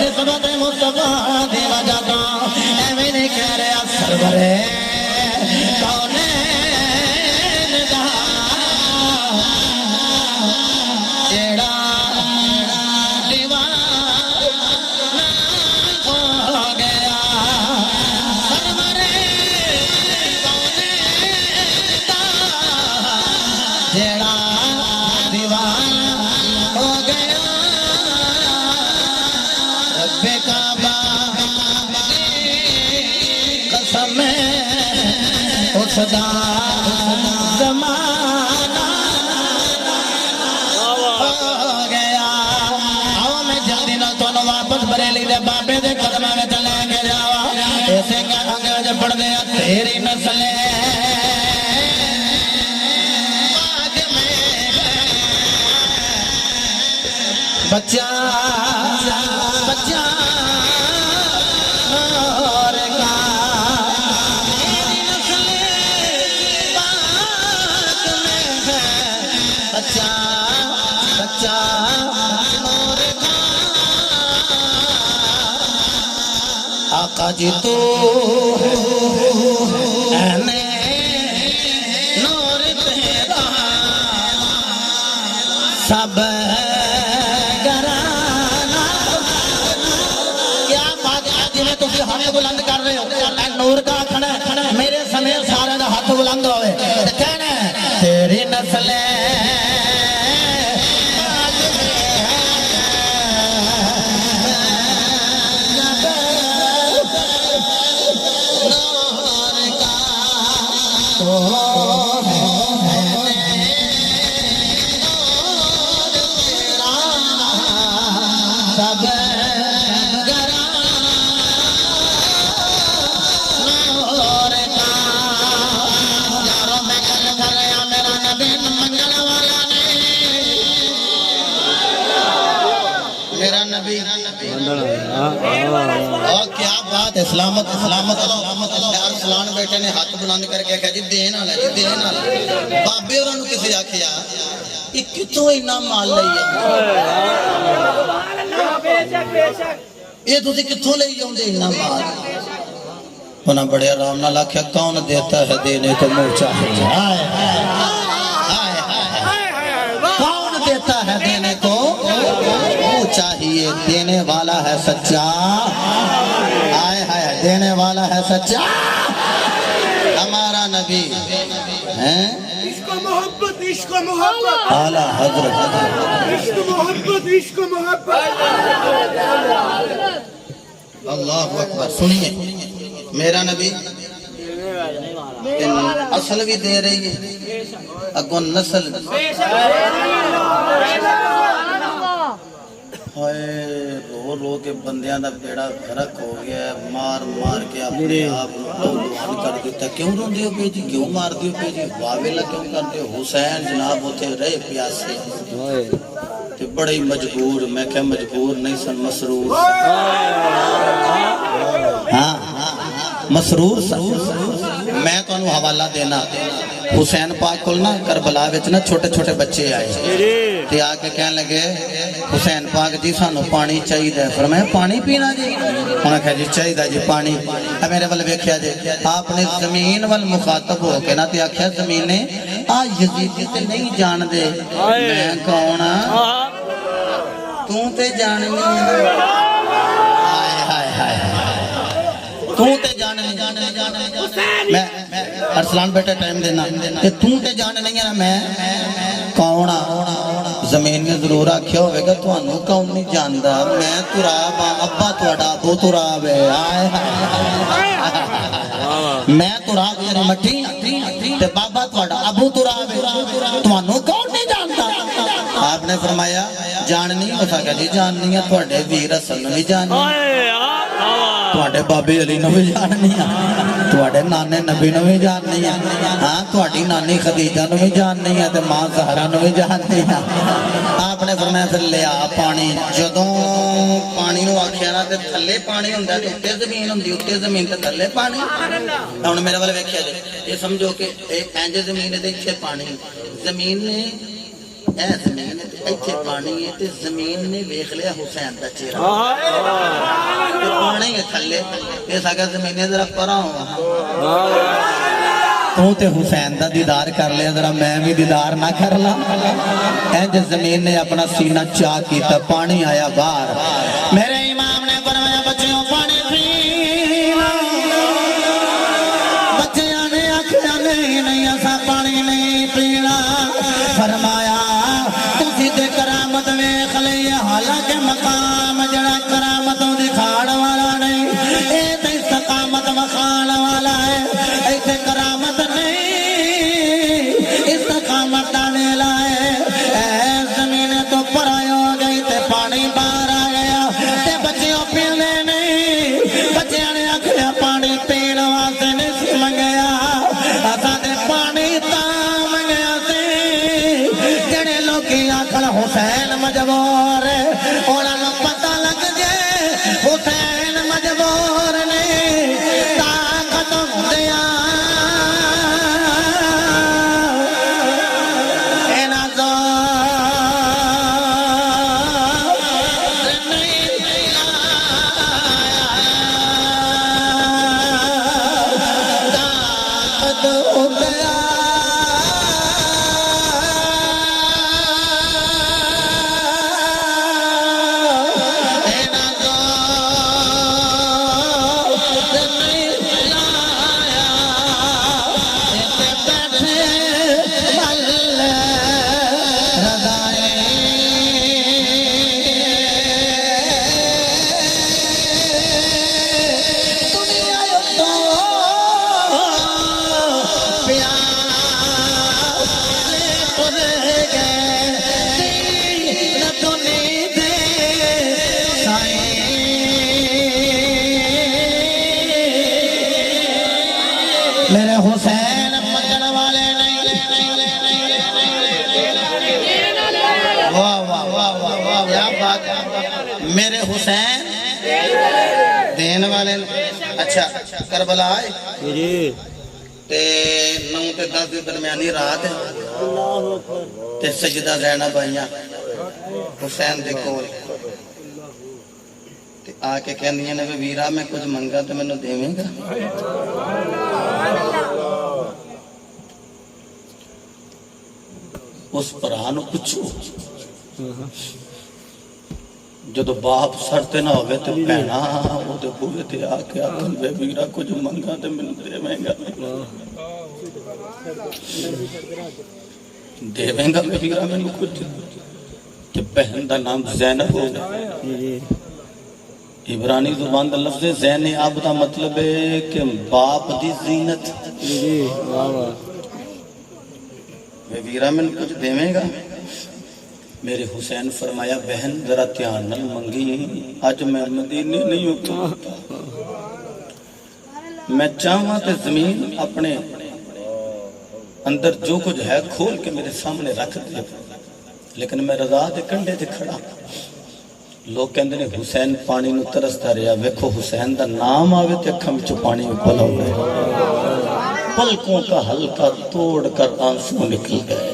نسبت مصطفیٰ دے وجہ تو اے میں نے کہہ رہا سرورے کونین دا جڑا صدا زمانہ ہو گیا آؤ میں جلدی نہ تو واپس بریلی دے بابے دے قدمہ میں چلے کے جاوا ایسے کہ انگریز پڑھ دیا تیری نسلیں بچہ بچہ اور کا تیری نسلیں پاک میں ہے بچہ بچہ اور کا آقا جی تو اہنے نور تیرا سب گرانا. کیا بات ہے جی میں تسی ہمیں بلند کر رہے ہو اے نور کا کھڑا ہے میرے سمیت سارے دا ہاتھ بلند ہوئے تے کہنا ہے تیری نسل سب نور کا. یارو میں گل کر رہا میرا نبی منگل والا نے میرا نبی. اور کیا بات ہے. سلامت سلامت سلامت. ارسلان بیٹے نے ہاتھ بلند کر کے کہا جی دین والا جی دین والا. بابے اور کسی آخیا یہ کتوں اتنا مال لئی یہ تھی کتوں لے آؤں اتنا مال. انہیں بڑے آرام نال آخیا کون دیتا ہے دینے کو منہ چاہیے. کون دیتا ہے دینے کو منہ چاہیے. دینے والا ہے سچا. آئے ہائے دینے والا ہے سچا ہمارا نبی ہیں. عشق و محبت عشق و محبت اعلیٰ حضرت عشق و محبت عشق و محبت. اللہ اکبر. سنیے میرا نبی اصل بھی دے رہی ہے اگوں نسل بھی. ہائے رو رو کے بندیاں دا بیڑا غرق ہو گیا ہے. مار مار کے اپنے آپ لوہان کر دیتا. کیوں رو دیو پہ جی کیوں مار دیو پہ جی واویلا کیوں کر دیو. حسین جناب ہوتے رہے پیاسے تے بڑے ہی مجبور. میں کہ مجبور نہیں سن مسرور. ہاں مسرور سن. میں تو انہوں حوالہ دینا حسین پاک کو نا کربلا وچ نا چھوٹے چھوٹے بچے آئے تے آ کے کہنے لگے حسین پاک جی سانو پانی چاہیے. فرمایا پانی پینا جی. انہوں نے کہا جی چاہیے جی پانی. میرے ول ویکھیا جی آپ نے زمین ول مخاطب ہو کے نا تے آکھیا زمینے آ یزید تے نہیں جان دے. میں کون تو تے جاننی ہے. ہائے ہائے ہائے تو تے جاننی میں ارسلان بیٹا ٹائم دینا کہ تو تے جان نہیں ہے. میں کون زمین نے ضرور آکھیا ہوئے گا تو انہوں کون نہیں جاندہ. میں تراب ہاں ابا تھوڑا ابو تراب ہے. میں تراب میری مٹی تے بابا تھوڑا ابو تراب ہے. تو انہوں کون نہیں جاندہ. آپ نے فرمایا جاننی ہو سکا جی جاننی ہے. تھوڑے ویر اصل نے بھی جاننی تھوڑے بابے علی نے بھی جاننی ہے. تھوڑے نانے نبی نے بھی جاننی ہے. ہاں تھوڑی نانی خدیجہ نے بھی جاننی ہے تے ماں زہرا نے بھی جاننی ہے. آپ نے فرمایا پھر لیا پانی. جدوں پانی نو آکھیا نا تے تھلے پانی ہوندا تے اُتے زمین ہوندی. اُتے زمین تے تھلے پانی. ہن میرے ول ویکھیا جی یہ سمجھو کہ انج زمین تے ایتھے پانی. زمین نے اے زمین ایتھے پانی ہے تے زمین نے ویکھ لیا حسین دا چہرہ. پانی ہے تھلے یہ ساگا زمینے ذرا پراں ہو. تو تے حسین دا دیدار کر لیا ذرا میں بھی دیدار نہ کر لا. انج زمین نے اپنا سینہ چاک کیتا. پانی آیا باہر. میرے امام نے فرمایا بچیوں پانی پینا. بچیاں نے آکھیا نہیں ایسا پانی نہیں پینا. فرمایا کرامت ویکھ لئی حالانکہ مقام جڑا کرامتوں دکھاڑ والا نہیں اے تے استقامت مخان والا ہے. ایتھے کرامت نہیں استقامت دا ویلا ہے. اے زمین تو پرائی ہو گئی تے پانی باہر آ گیا تے بچیوں پیندے نہیں. بچیاں نے آکھیا پانی پین واسطے نہیں سی منگیا. اساں تے پانی تاں منگیا سی جڑے لوکی آکھن حسین مجبور. انہاں نوں پتہ لگ بات ہے میرے حسین دین والے اچھا کربلا آئے تے 9 تے 10 دی درمیانی رات ہے تے سجدہ زینب آئیاں حسین دے کول تے آ کے کہندیاں نے ویرا میں کچھ منگا تے مینوں دیویں گا اس پرا نو پوچھو جدو باپ سر تے نہ ہوئے تے بہنا وہ تے بوئے تے آ کے آکھن وے ویرا کچھ منگا تے مینوں دیویں گا دیویں گا ویرا مینوں کچھ تے بہن دا نام زینب ہو عبرانی زبان دا لفظ زین اب دا مطلب ہے کہ باپ دی زینت ویرا میں کچھ دیویں گا میرے حسین فرمایا بہن ذرا دھیان نہ منگی آج میں مدینے نہیں ہوتا میں چاہواں تے زمین اپنے اندر جو کچھ ہے کھول کے میرے سامنے رکھ دے لیکن میں رضا دے کنڈے تے کھڑا لوگ کہندے نے حسین پانی نو ترستا رہیا ویکھو حسین دا نام آوے تے اکھاں وچوں پانی اُبل آوے پلکوں کا ہلکا توڑ کر آنسو نکل گئے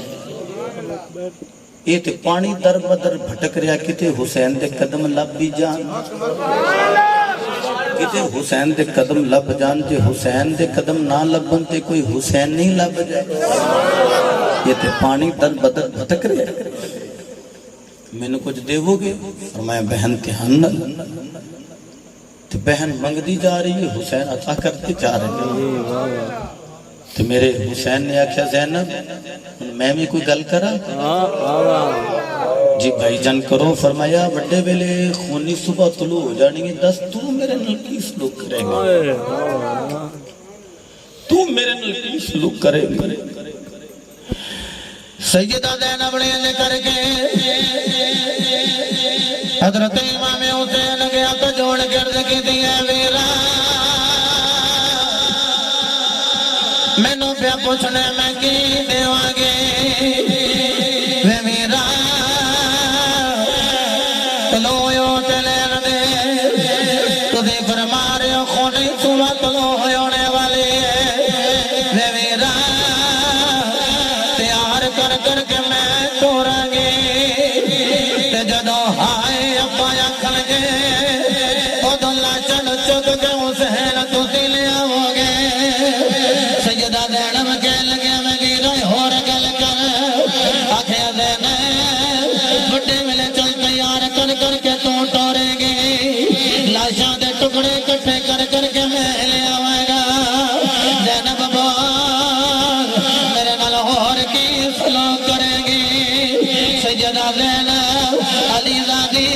یہ تے پانی در بدر بھٹک رہا کتے حسین دے قدم لب بھی جان کتے حسین دے قدم لب جان جے حسین دے قدم نہ لبن تے کوئی حسین نہیں لب جائے یہ تے پانی در بدر بھٹک رہا میں نے کچھ دیو گے فرمایا بہن دھیان نہ تے بہن منگدی جا رہی ہے حسین عطا کرتے جا رہے ہیں تو میرے حسین نے آکھیا زینب میں بھی کوئی گل کرا جی بھائی جان کرو فرمایا وڈے ویلے خونی صبح طلوع ہو جانی ہے دس تو میرے نل کی سلوک کرے گا تو میرے نل کی سلوک کرے گا سیدہ زینب نے کر کے حضرت امام حسین گیا تو جوڑ گرد کی دیا ویرا میں نو پہ پوچھنے میں کی دیواں گے وے میرا تلو یو تلین دے تو دے فرما رہے ہو خونی صبح تلو ہونے والی ہے وے میرا تیار کر کر کے میں توڑاں گی تے جدو ہائے ابا اکھن گے او دلہ چل چک کے حسین تو دلے آو گے سیدہ زینب کہہ لگے میں گیرہ اور گل کر آکھیا زینب بڑے ملے چل تیار کر کر کے تو ٹورے گی لاشاں دے ٹکڑے کٹھے کر کر کے میں لے آوائے گا زینب بول میرے نال اور کی سلوک کرے گی سیدہ زینب علی زادی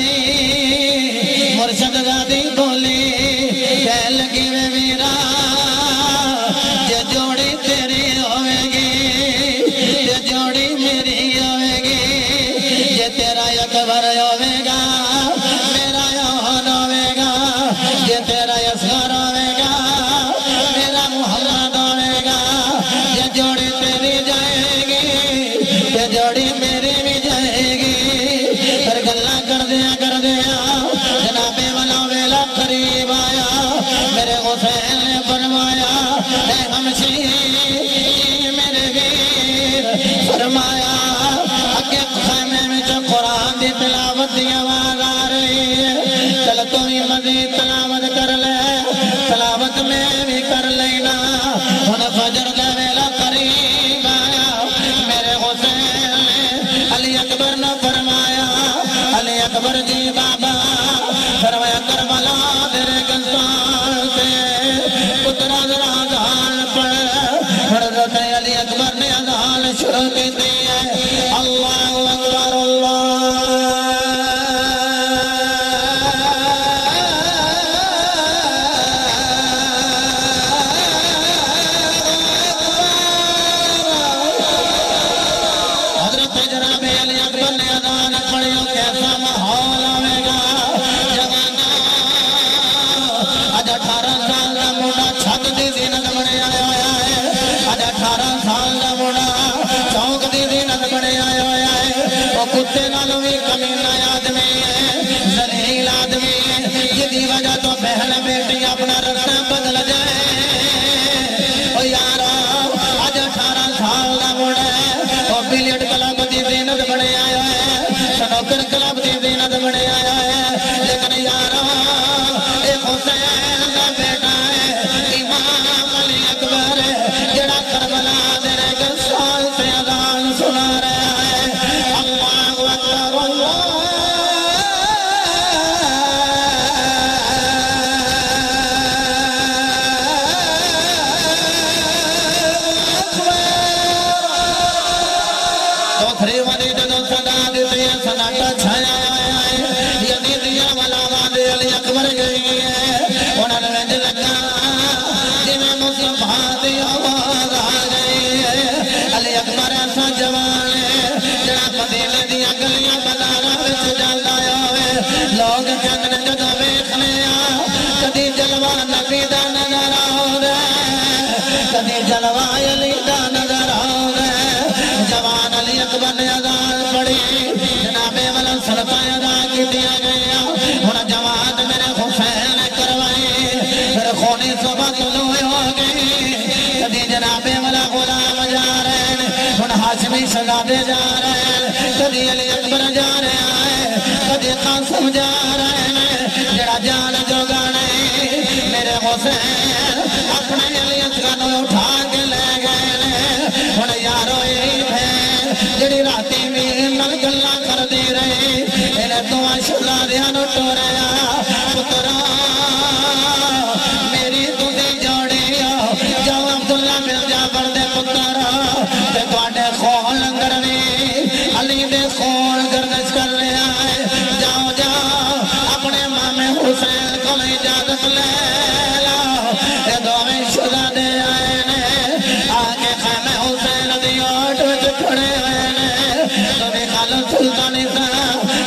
چند جدو ویکھنے کدی جلوہ نبی دا نظر آؤں کدی جلوہ علی دا نظر آؤں جوان علی اکبر نے اذان پڑھی جناب والا سلطان ادا کی دیا گیا ہن جوان میرے حسین نے کروائی پھر خونی صبح طلوع ہو گئی کدی جناب والا غلام جا رہے ہیں ہن ہاشمی شہزادے جا رہے ہیں کدی علی اکبر جا رہے ہیں کدی قاسم جا رہے ہیں جڑا جان جوگا نہیں میرے حسین اپنے علی اکبر نو اٹھا کے لے گئے ہن یارو یہی ہے جڑی راتی بھی نل گلا کر دی رہی انہیں تو شہزادیاں نو ٹوریا پترا میری تھی جوڑی جاؤ عبداللہ مرزا بردے پترا تے تواڈے خون لنگر بھی علی دے خون گردش کر رہا ہے جاؤ جاؤ اپنے مامے حسین کو اجازت لے لاؤ یہ دوویں شہزادے آئے نے آگے خیمے حسین دی اوٹ وچ کھڑے ہوئے نے تمہیں خالد سلطانی سے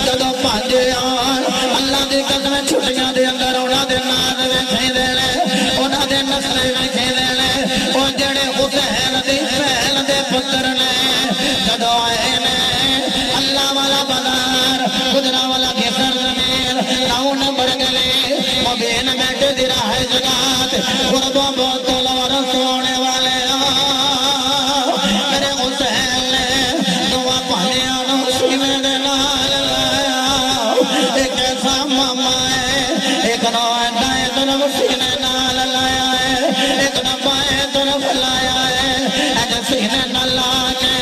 جدو پانجے آن اللہ دی قسم چھٹیاں دے اندر انہاں دے ناز ویکھی دے لے انہاں دے نسلے ویکھی دے لے او جڑے حسین دی پہل دے پتر نے جدو آئے نے اللہ والا بازار گجرا والا گھسر زمین 9 نمبر گلی مبین بیٹے دی راہ جگات غربوں بہت لور سونے والے میرے حسین نے دعا پہنیاں نو سینے دے نال لایا ایک ایسا ماما ہے ایک نو دائیں طرف سینے نال لایا ہے ایک نو بائیں طرف لایا ہے ایک سینے نال لا کے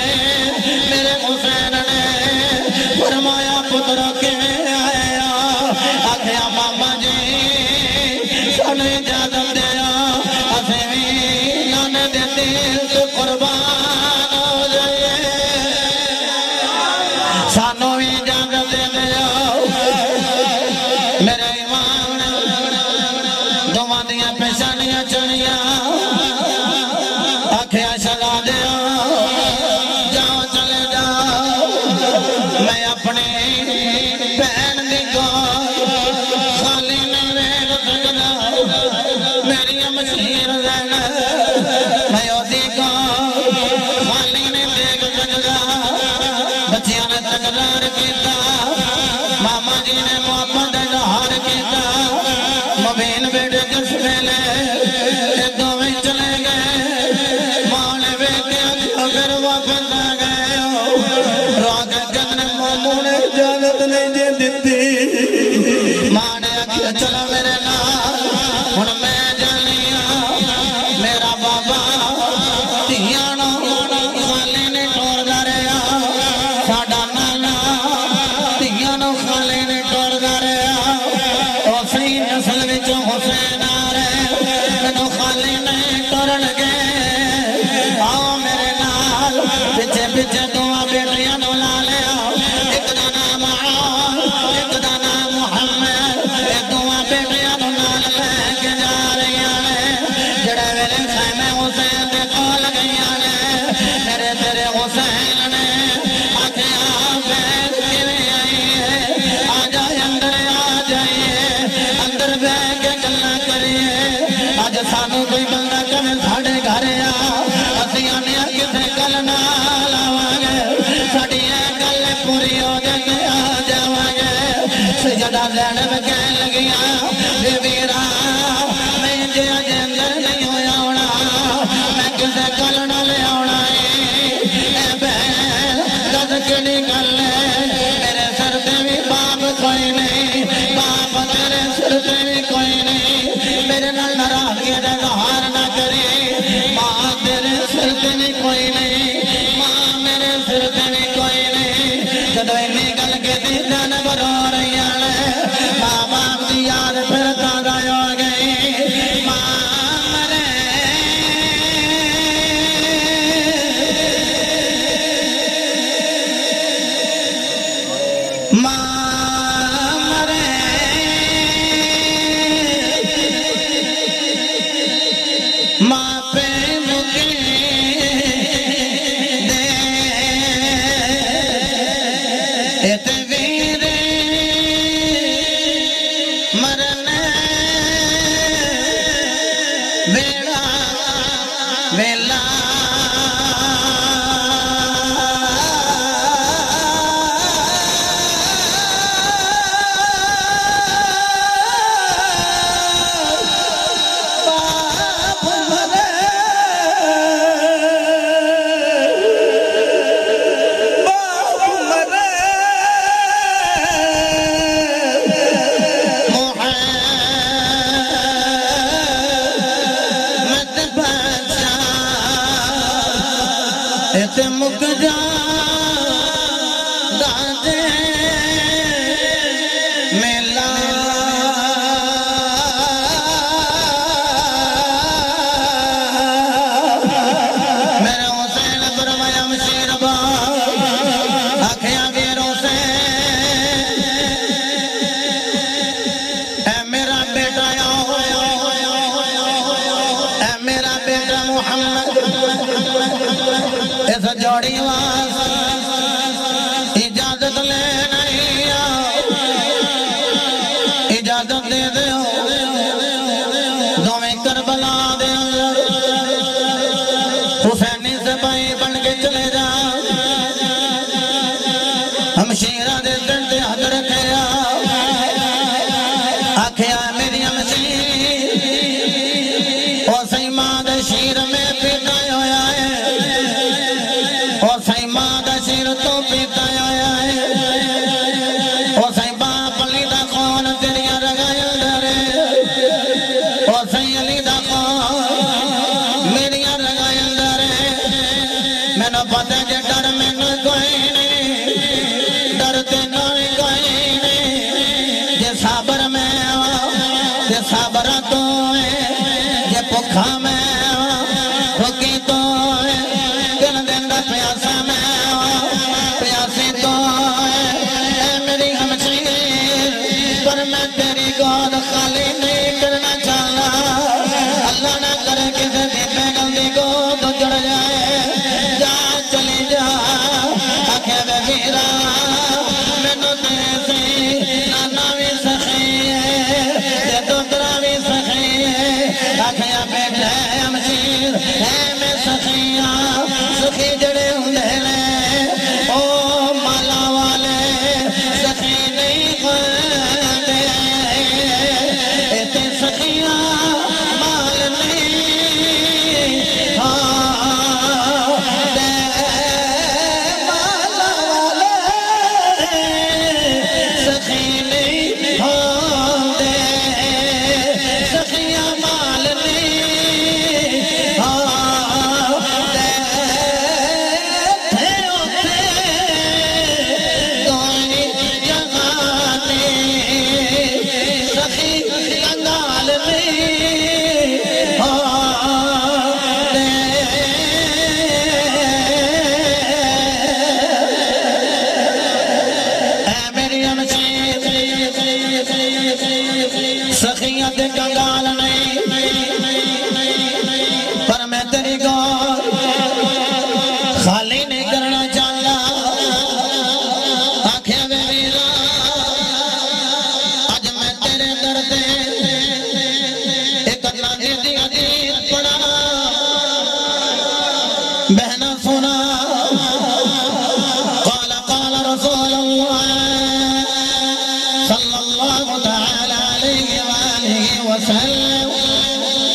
میرے حسین نے فرمایا پتر کے آیا آکھیا ماما جی سن اجازت دیا اسے بھی نانے دے دل تو قربان ہو جائے سانو بھی اجازت دیا میرے امام دونوں دیاں پیشانیاں چڑھیاں آکھیا شہزادیاں جاؤ چلے جاؤ میں اپنی بہن دی گود خالی نہیں ویکھ سکدا میری مشیر زینب میں اودی گود خالی نہیں دیکھ سکدا بچیاں نے تکرار کیتا ماما جی نے محبت دا اظہار کیتا مبین بیٹے جس ویلے یہ دوویں چلے گئے ماں نے ویکھیا پھر واپس آ گئے رو کے کہنے ماموں نے اجازت نہیں دے دتی ماں نے آکھیا چلو میرے نال ہن میں جانی میرا بابا دھیاں نو خالی نہیں ٹوردا رہیا ساڈا نانا دھیاں نو خالی نہیں ٹوردا رہیا اسی نسل وچوں حسین آ رہے مینوں خالی نہیں ٹورن گے آؤ میرے نال پیچھے پیچھے دعا بیٹیاں نو لا لیا ایک دا نام عال ایک دا نام محمد یہ دعا بیٹیاں نو نال لے کے جا رہی نے جڑے ویلے خیمے حسین دے کول گئیاں نے میرے تیرے حسین نے آکھیا بیٹھ کیویں آئی ہے آ جائے اندر آ جائیے اندر بیٹھ کے گلاں کریے اج سانو کوئی بندہ کہے ساڈے گھر آ اسی آنے کسے گل نال آواں گے ساڈی اے گل پوری ہو جائے آ جاواں گے سجدہ زینب کہن لگیاں بے ویرا میں جے اج اندر نہیں ہویا ہونا میں کسے گل نال آونا اے بہن دس کیڑی گل ہے میرے سر تے بھی باپ کوئی نہیں باپ تیرے سر تے بھی کوئی نہیں میرے نال ناراضگی دا اظہار نہ کری ماں تیرے سر تے بھی کوئی نہیں ماں میرے سر تے بھی کوئی نہیں جدو اینی گل کہتی جانب رو رہی نے ماں باپ دی یاد پھر تازہ تھوڑی آواز اجازت لینا اجازت دے دیو دویں کربلا دے حسینی سپاہی بن کے چلے جا ہمشیرہ دے دل دے ہاتھ رکھیا آکھیا میری ہمشیر او سی ماں دے شیر میں پیتا ہویا ہے او سی ماں دے شیر تو پیتا ہویا ہے او سی باپ علی دا خون تیریاں رگائیں درے او سی علی دا خون میریاں رگائیں درے میں نو پتہ جے ڈر میں نو کوئی نہیں ڈر تے نو کوئی نہیں جے صبر میں جے صبر تو ہے جے پکھا میں رکی تو ہے دن دن دا پیاسا میں پیاسی تو ہے اے میری ہمشیر پر میں تیری گود خالی نہیں کرنا چاہتا اللہ نہ کرے کسی دی بیگل دی گود جڑ جائے جا چلی جا آکھے بے ویرا مینوں تیرے سے نانا بھی سخی ہے تے دوترا بھی سخی ہے آکھے بیٹھے ہمشیر ہے میں سخیاں سخی جڑے ہوندے نے او مالا والے سخی نہیں ہوندے تے سخیاں مال نہیں دے مالا والے سخی نہیں ہوندے سخیاں مال نہیں دے تھے اوتے کوئی جگہ نہیں سخی کنگال نہیں اے میری ہمشیر سخیاں تے کنگال نہیں پر میں تیری گود خالی نہیں کرنا چاہتا آکھیا بے ویرا اج میں تیرے در تے ایک نادی دی حدیث پڑھا بہنا سنا قال قال رسول اللہ صلی اللہ تعالی علیہ وآلہ وسلم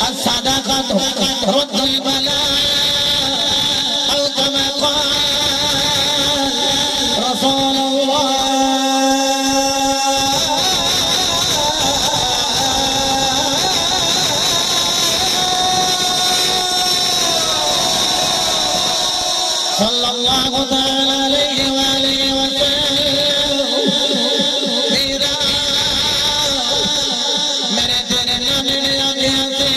الصدقۃ رد البلاء او كما قال رسول اللہ صلی اللہ تعالی علیہ وآلہ وسلم میرا میرے تیرے نانے نے آگیا سے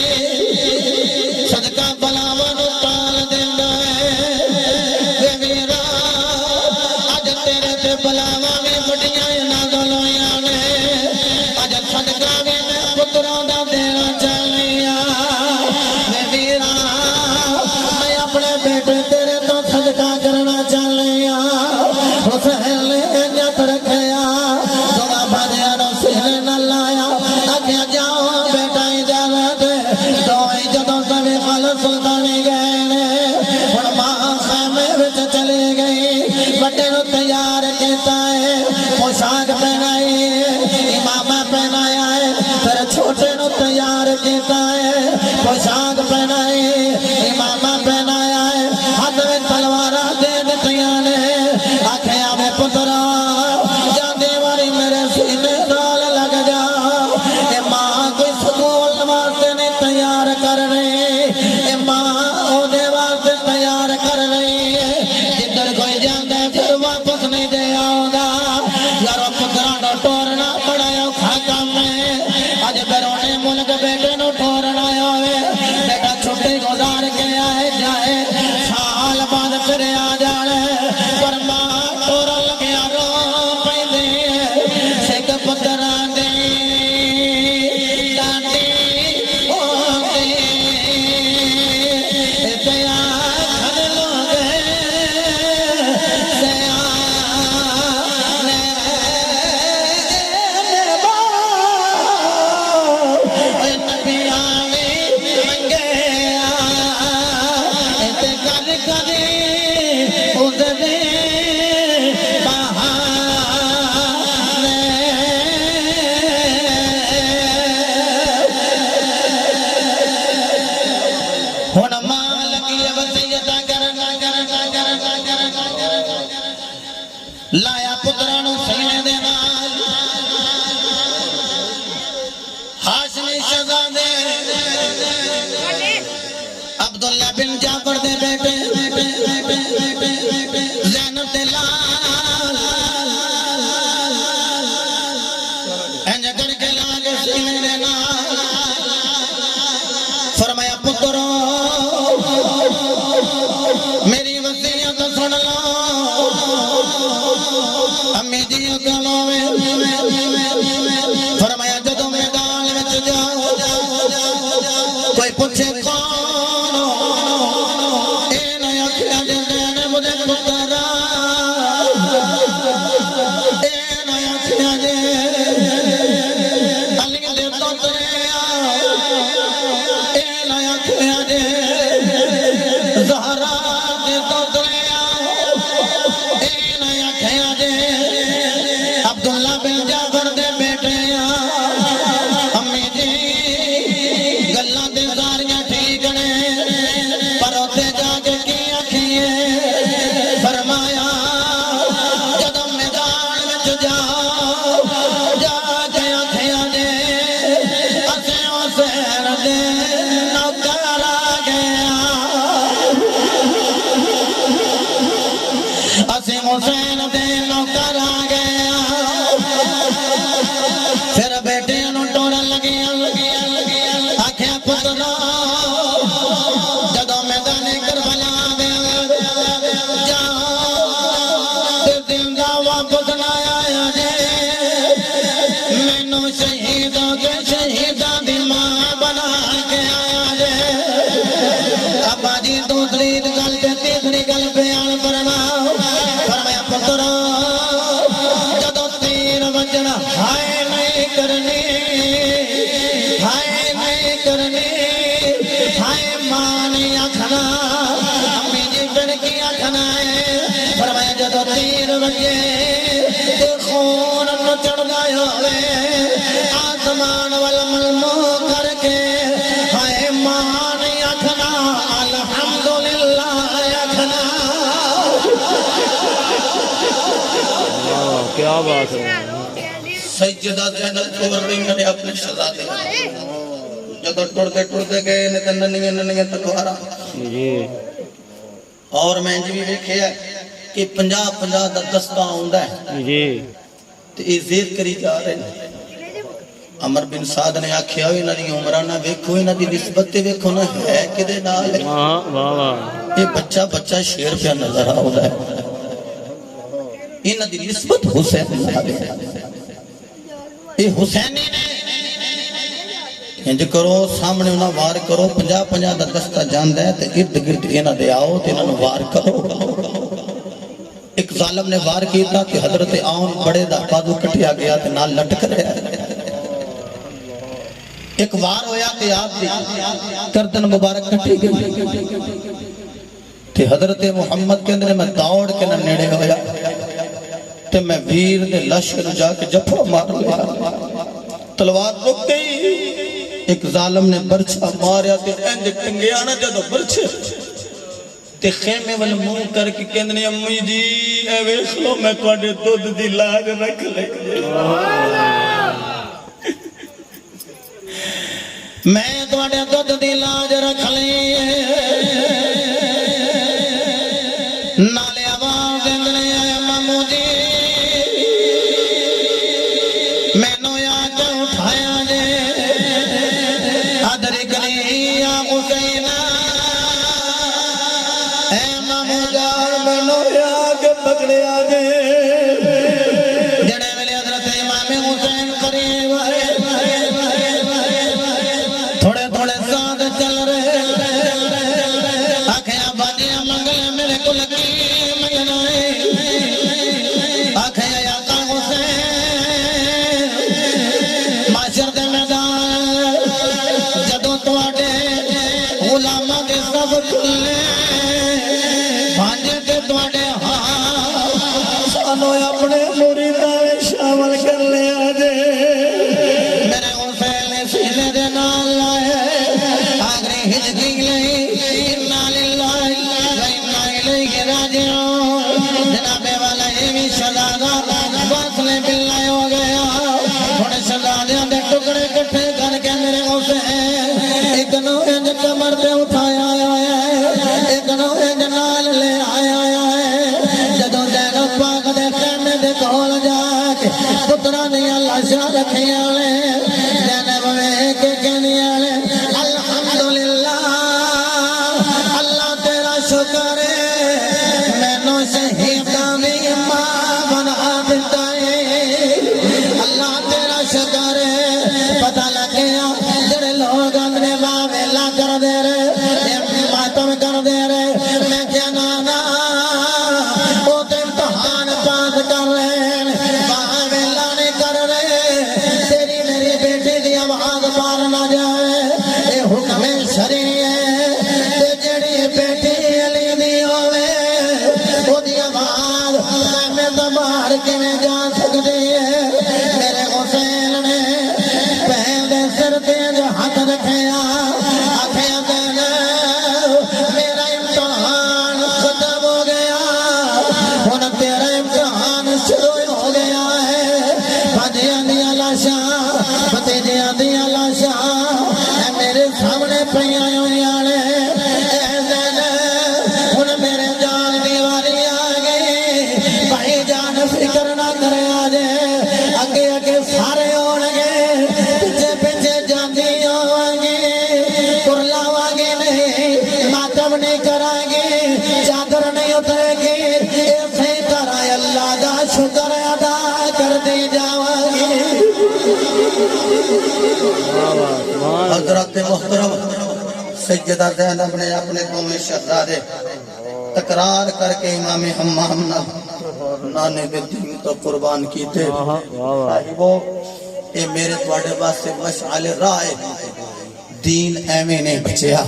صدقہ بلاواں نو ٹال دیندا ہے اے میرا اج تیرے تے بلاواں وی بڑیاں نازل ہویاں نے اج صدقہ وی میں پتراں دا دینا چاہنیاں اے میرا میں اپنے بیٹے تیرے تو صدقہ کرنا چاہنیاں حسین نے نیت رکھیا سوا بھجیا نو سہل نہ لایا آکھیا جاؤ بیٹا اجازت دوئی جدوں سوی خال سلطانی گئے نے ہن ماں خیمے وچ چلی گئی بڑے نو تیار کیتا ہے پوشاک پہنائی امامہ پہنایا ہے پھر چھوٹے نو تیار کیتا ہے پوشاک پہنائی امامہ پہنایا ہے ہاتھ میں تلواراں دے دتیاں نے آکھیا میں پترا جاندے واری میرے سینے نال لگ جا اے ماں کوئی سکول واسطے نہیں تیار کر رہی اے ماں او دے واسطے تیار کر رہی ہے جدھر کوئی جاندا ہے پھر واپس نہیں دے آوندا یارو پترا نو ٹورنا بڑا اوکھا کام ہے اج بیرونے ملک بیٹے نو ٹورنا ہوئے بیٹا چھٹی گزار کے آئے جائے سال بعد پھر آ جانے پر ماں ٹورا لگیا رو پیندی سکھ پترا دی ڈانڈی ہوندی تے آکھن لوگے جعفر دے بیٹے زینب دے لال انج کر کے لاگے سینے دے نال فرمایا پترو میری وصیت سن لو امی جی کلو فرمایا جدو میدان وچ جاؤ کوئی پوچھے کون اے نہ آکھیا جے زینب دے پترا اے نہ آکھیا جے علی دے پتریا اے نہ آکھیا جے زہرا دے پتریا اے نہ آکھیا جے عبداللہ بن جعفر دے بیٹے امی جی گلاں دے ساریاں ٹھیک نے پر اوتے جا کے کی آکھیے فرمایا جدوں میدان وچ جاؤ جا کے آکھیا جے اسے حسین دے نوکر آ گیا اسے حسین دے نوکر آ گیا پھر بیٹے نوں ٹورن لگیاں آکھیا پترا جدوں میدان کربلا دے جاؤ تے زندہ واپس نہ آیا جے مینوں شہیداں دے شہیداں دی ماں بنا کے آیا جے ابا جی دوسری گل تے تیسری گل بیان فرماؤ فرمایا پترا جدوں تیر وجنا ہائے نہیں کرنی ہائے نہیں کرنی ہائے ماں نہیں آکھنا امی جی پھر کی آکھنا ہے فرمایا جدوں تیر وجے تے خون نچڑدا ہوئے آسمان وال ملمو کر کے ہائے ماں نہیں آکھنا الحمدللہ آکھنا کیا بات ہے سیدہ زینب چھوڑ رہی ہیں اپنے شہزادے جدو ٹرتے گئے نے تے ننیاں تلواراں جی اور میں جی بھی ویکھیا کہ 50 دا دستہ ہوندا ہے جی تے یہ زید کری جا رہے ہیں عمر بن سعد نے آکھیا انہاں دی عمراں نہ ویکھو انہاں دی نسبت تے ویکھو نہ ہے کدے نال واہ واہ واہ یہ بچہ شیر پہ نظر آؤں ہے انہاں دی نسبت حسین نال ہے یہ حسینی نے انج کرو سامنے انہاں وار کرو 50 دا دستہ جاندہ ہے تے ارد گرد انہاں دے آؤ تے انہاں وار کرو ایک ظالم نے وار کیتا کہ حضرت آن بڑے دا بازو کٹیا گیا تے نال لٹک رہا ہے ایک وار ہویا تے آپ دی گردن مبارک کٹی گئی تے حضرت محمد کے اندر میں دوڑ کے نہ نیڑے ہویا تے میں ویر دے لشکر جا کے جفا مار لیا تلوار رک گئی ایک ظالم نے برچہ ماریا تے انج ٹنگیا نہ جدو برچے تے خیمے وال منہ کر کے کہندے امی جی اے ویکھ لو میں تواڈے دودھ دی لاج رکھ لے میں تواڈے دودھ دی لاج رکھ لئی نالے آواز دیندے مامو جی مینوں آ کے اٹھایا جے ادری گلی یا حسین اے مامو جان مینوں آ کے پکڑیا جے جڑے ویلے حضرت امام حسین قریب آئے تھوڑے ساتھ چل رہے آکھیا باجیاں منگل میرے کو لگی منگنا ہے آکھیا یا کا حسین معاشر دے میدان جدوں تواڈے غلاماں دے سب کھلے بھانج کے تواڈے ہاں سانو اپنے مریداں وچ شامل کر لیا جے میرے حسین سینے دے نال لائے آگری ہجکی لئی انا للہ و انا الیہ راجعون جناب والا یہ بھی شہزادہ واصل باللہ ہو گیا تھوڑے شہزادیاں دے ٹکڑے کٹھے کر کے میرے حسین ایک نو انج کمر پہ اٹھایا ہے والے زینب ویکھ کے کہنے والے الحمدللہ اللہ تیرا شکر ہے مینوں شہیداں دی ماں بنا دتا ہے اللہ تیرا شکر ہے پتہ لگ گیا جڑے لوگ اپنے ویلا کر دے رہے ماتم کر دے رہے میں کیا نانا وہ تو امتحان پاس کر رہے ویلا نہیں کر رہے تیری میری بیٹی دی آواز پار نہ جائے یہ حکم شرعی ہے تے جڑی بیٹی علی دی ہوے وہ دی آواز میں تو باہر کیویں جا سکتی ہے میرے حسین نے پہل دے سر تے جو ہاتھ رکھیا آکھیا میرا امتحان ختم ہو گیا ہن تیرا امتحان شروع ہو گیا ہے بھجیاں دیاں لاشاں بھتیجیاں دیاں لاشاں میرے سامنے پیاں ہویاں نے ہن میرے جان دی واری آ گئی بھائی جان فکر نہ کرے آجے اگے اگے سارے ہون گے پیچھے پیچھے جاندی ہوواں گی کرلاواں گی نہیں ماتم نہیں کرائیں گی چادر نہیں اترے گی ایسے طرح اللہ دا شکر ادا کر دی جاواں گی حضرت محترم سیدہ زینب نے اپنے قوم شہزادے تکرار کر کے امام حمام نانے دے دین تو قربان کیتے صاحبو اے میرے تواڈے واسطے مشعل راہ دین ایویں نہیں بچیا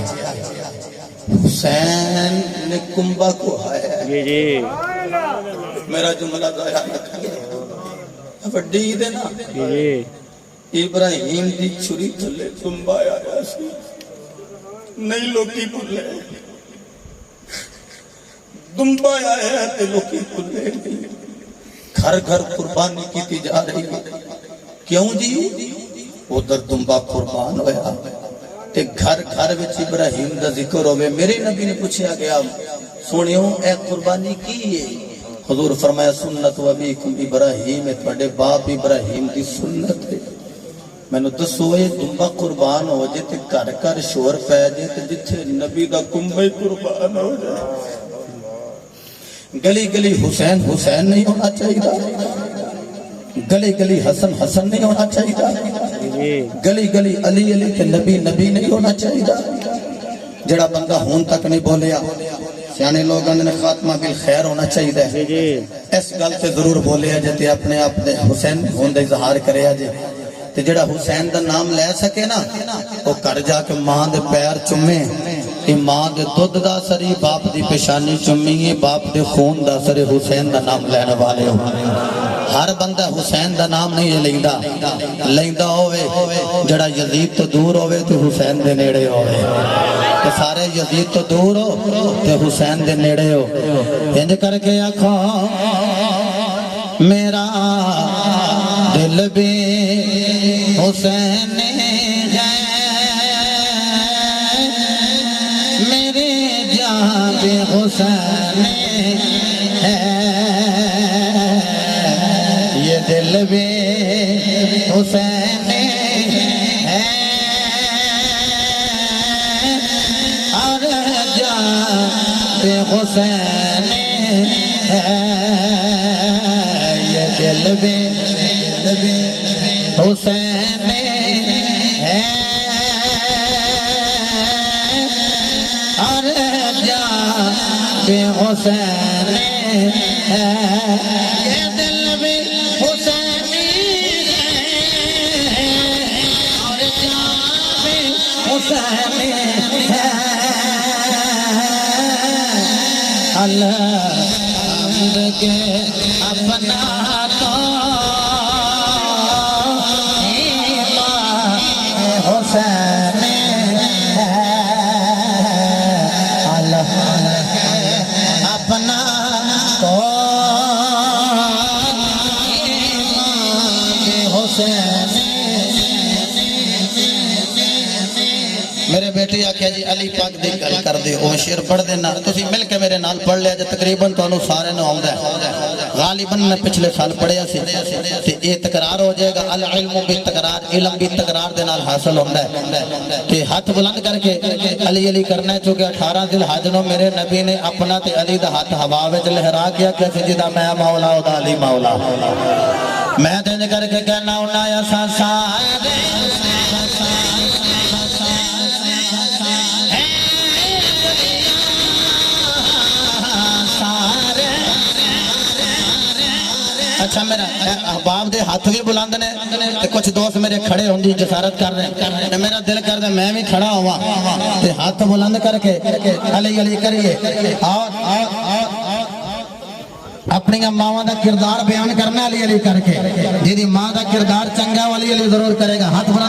حسین نے کنبا کو آیا جی جی میرا جملہ ضائع نہ کرے وڈی دے نا جی ابراہیم دی چھری تھلے کنبا آیا سی نہیں لوکی بھولے دمبا آیا تے لوکی بھولے گھر گھر قربانی کی جا رہی کیوں جی ادھر دمبا قربان ہویا تے گھر گھر وچ ابراہیم دا ذکر ہوے میرے نبی نے پوچھا گیا سنیو اے قربانی کی ہے حضور فرمایا سنت و ابیکم ابراہیم تواڈے باپ ابراہیم دی سنت ہے مینوں دسو اے دمبا قربان ہو جے تے گھر گھر شور پے جے تے جتھے نبی دا کنبا ہی قربان ہو جائے گلی گلی حسین حسین نہیں ہونا چاہیے گلی گلی حسن حسن نہیں ہونا چاہیے گلی گلی علی علی تے نبی نبی نہیں ہونا چاہیے جڑا بندہ ہون تک نہیں بولیا سیانے لوگاں نے خاتمہ بالخیر ہونا چاہیے اس گل تے ضرور بولیا جے تے اپنے آپ دے حسین ہون دا اظہار کریا جے تے جڑا حسین دا نام لے سکے نا وہ کر جا کے ماں دے پیر چومے یہ ماں دے دودھ دا سری باپ دی پیشانی چومی باپ دے خون دا سری حسین دا نام لینے والے ہو ہر بندہ حسین دا نام نہیں لیندا ہوئے جڑا یزید تو دور ہوئے تو حسین دے نیڑے ہوئے تو سارے یزید تو دور ہو تو حسین دے نیڑے ہو ہند کر کے آکھو میرا دل بھی حسین ہے میری جان بھی حسین ہے یہ دل بھی حسین ہے اور جان بھی حسین ہے یہ دل بھی حسین ہے اور جان بھی حسین ہے یہ دل بھی حسین ہے اور جان بھی حسین ہے اللہ کے اپنا تو حسین ہے اللہ اپنا تو حسین میرے بیٹی آکھیا جی علی پاک دی گل کر دے او شعر پڑھ دینا تسی مل کے میرے نال پڑھ لیا جے تقریباً تانوں سارے نوں آوندا ہے غالباً میں پچھلے سال پڑھیا سی تے یہ تکرار ہو جائے گا العلم بالتکرار علم بھی تکرار دے نال حاصل ہوتا ہے کہ ہاتھ بلند کر کے علی علی کرنا ہے چونکہ 18 ذی الحج نو میرے نبی نے اپنا تے علی دا ہاتھ ہوا وچ لہرا کے کہ سجدہ میں مولا او دا علی مولا میں تے کر کے کہنا ہونا یا سارے اچھا میرا احباب دے ہاتھ بھی بلند نے تے کچھ دوست میرے کھڑے ہوں دی جسارت کر رہے ہیں میرا دل کر دے میں بھی کھڑا ہوا تے ہاتھ بلند کر کے علی علی کریے اپنی ماں دا کردار بیان کرنا علی علی کر کے جی ماں دا کردار چنگا علی علی ضرور کرے گا ہاتھ بلند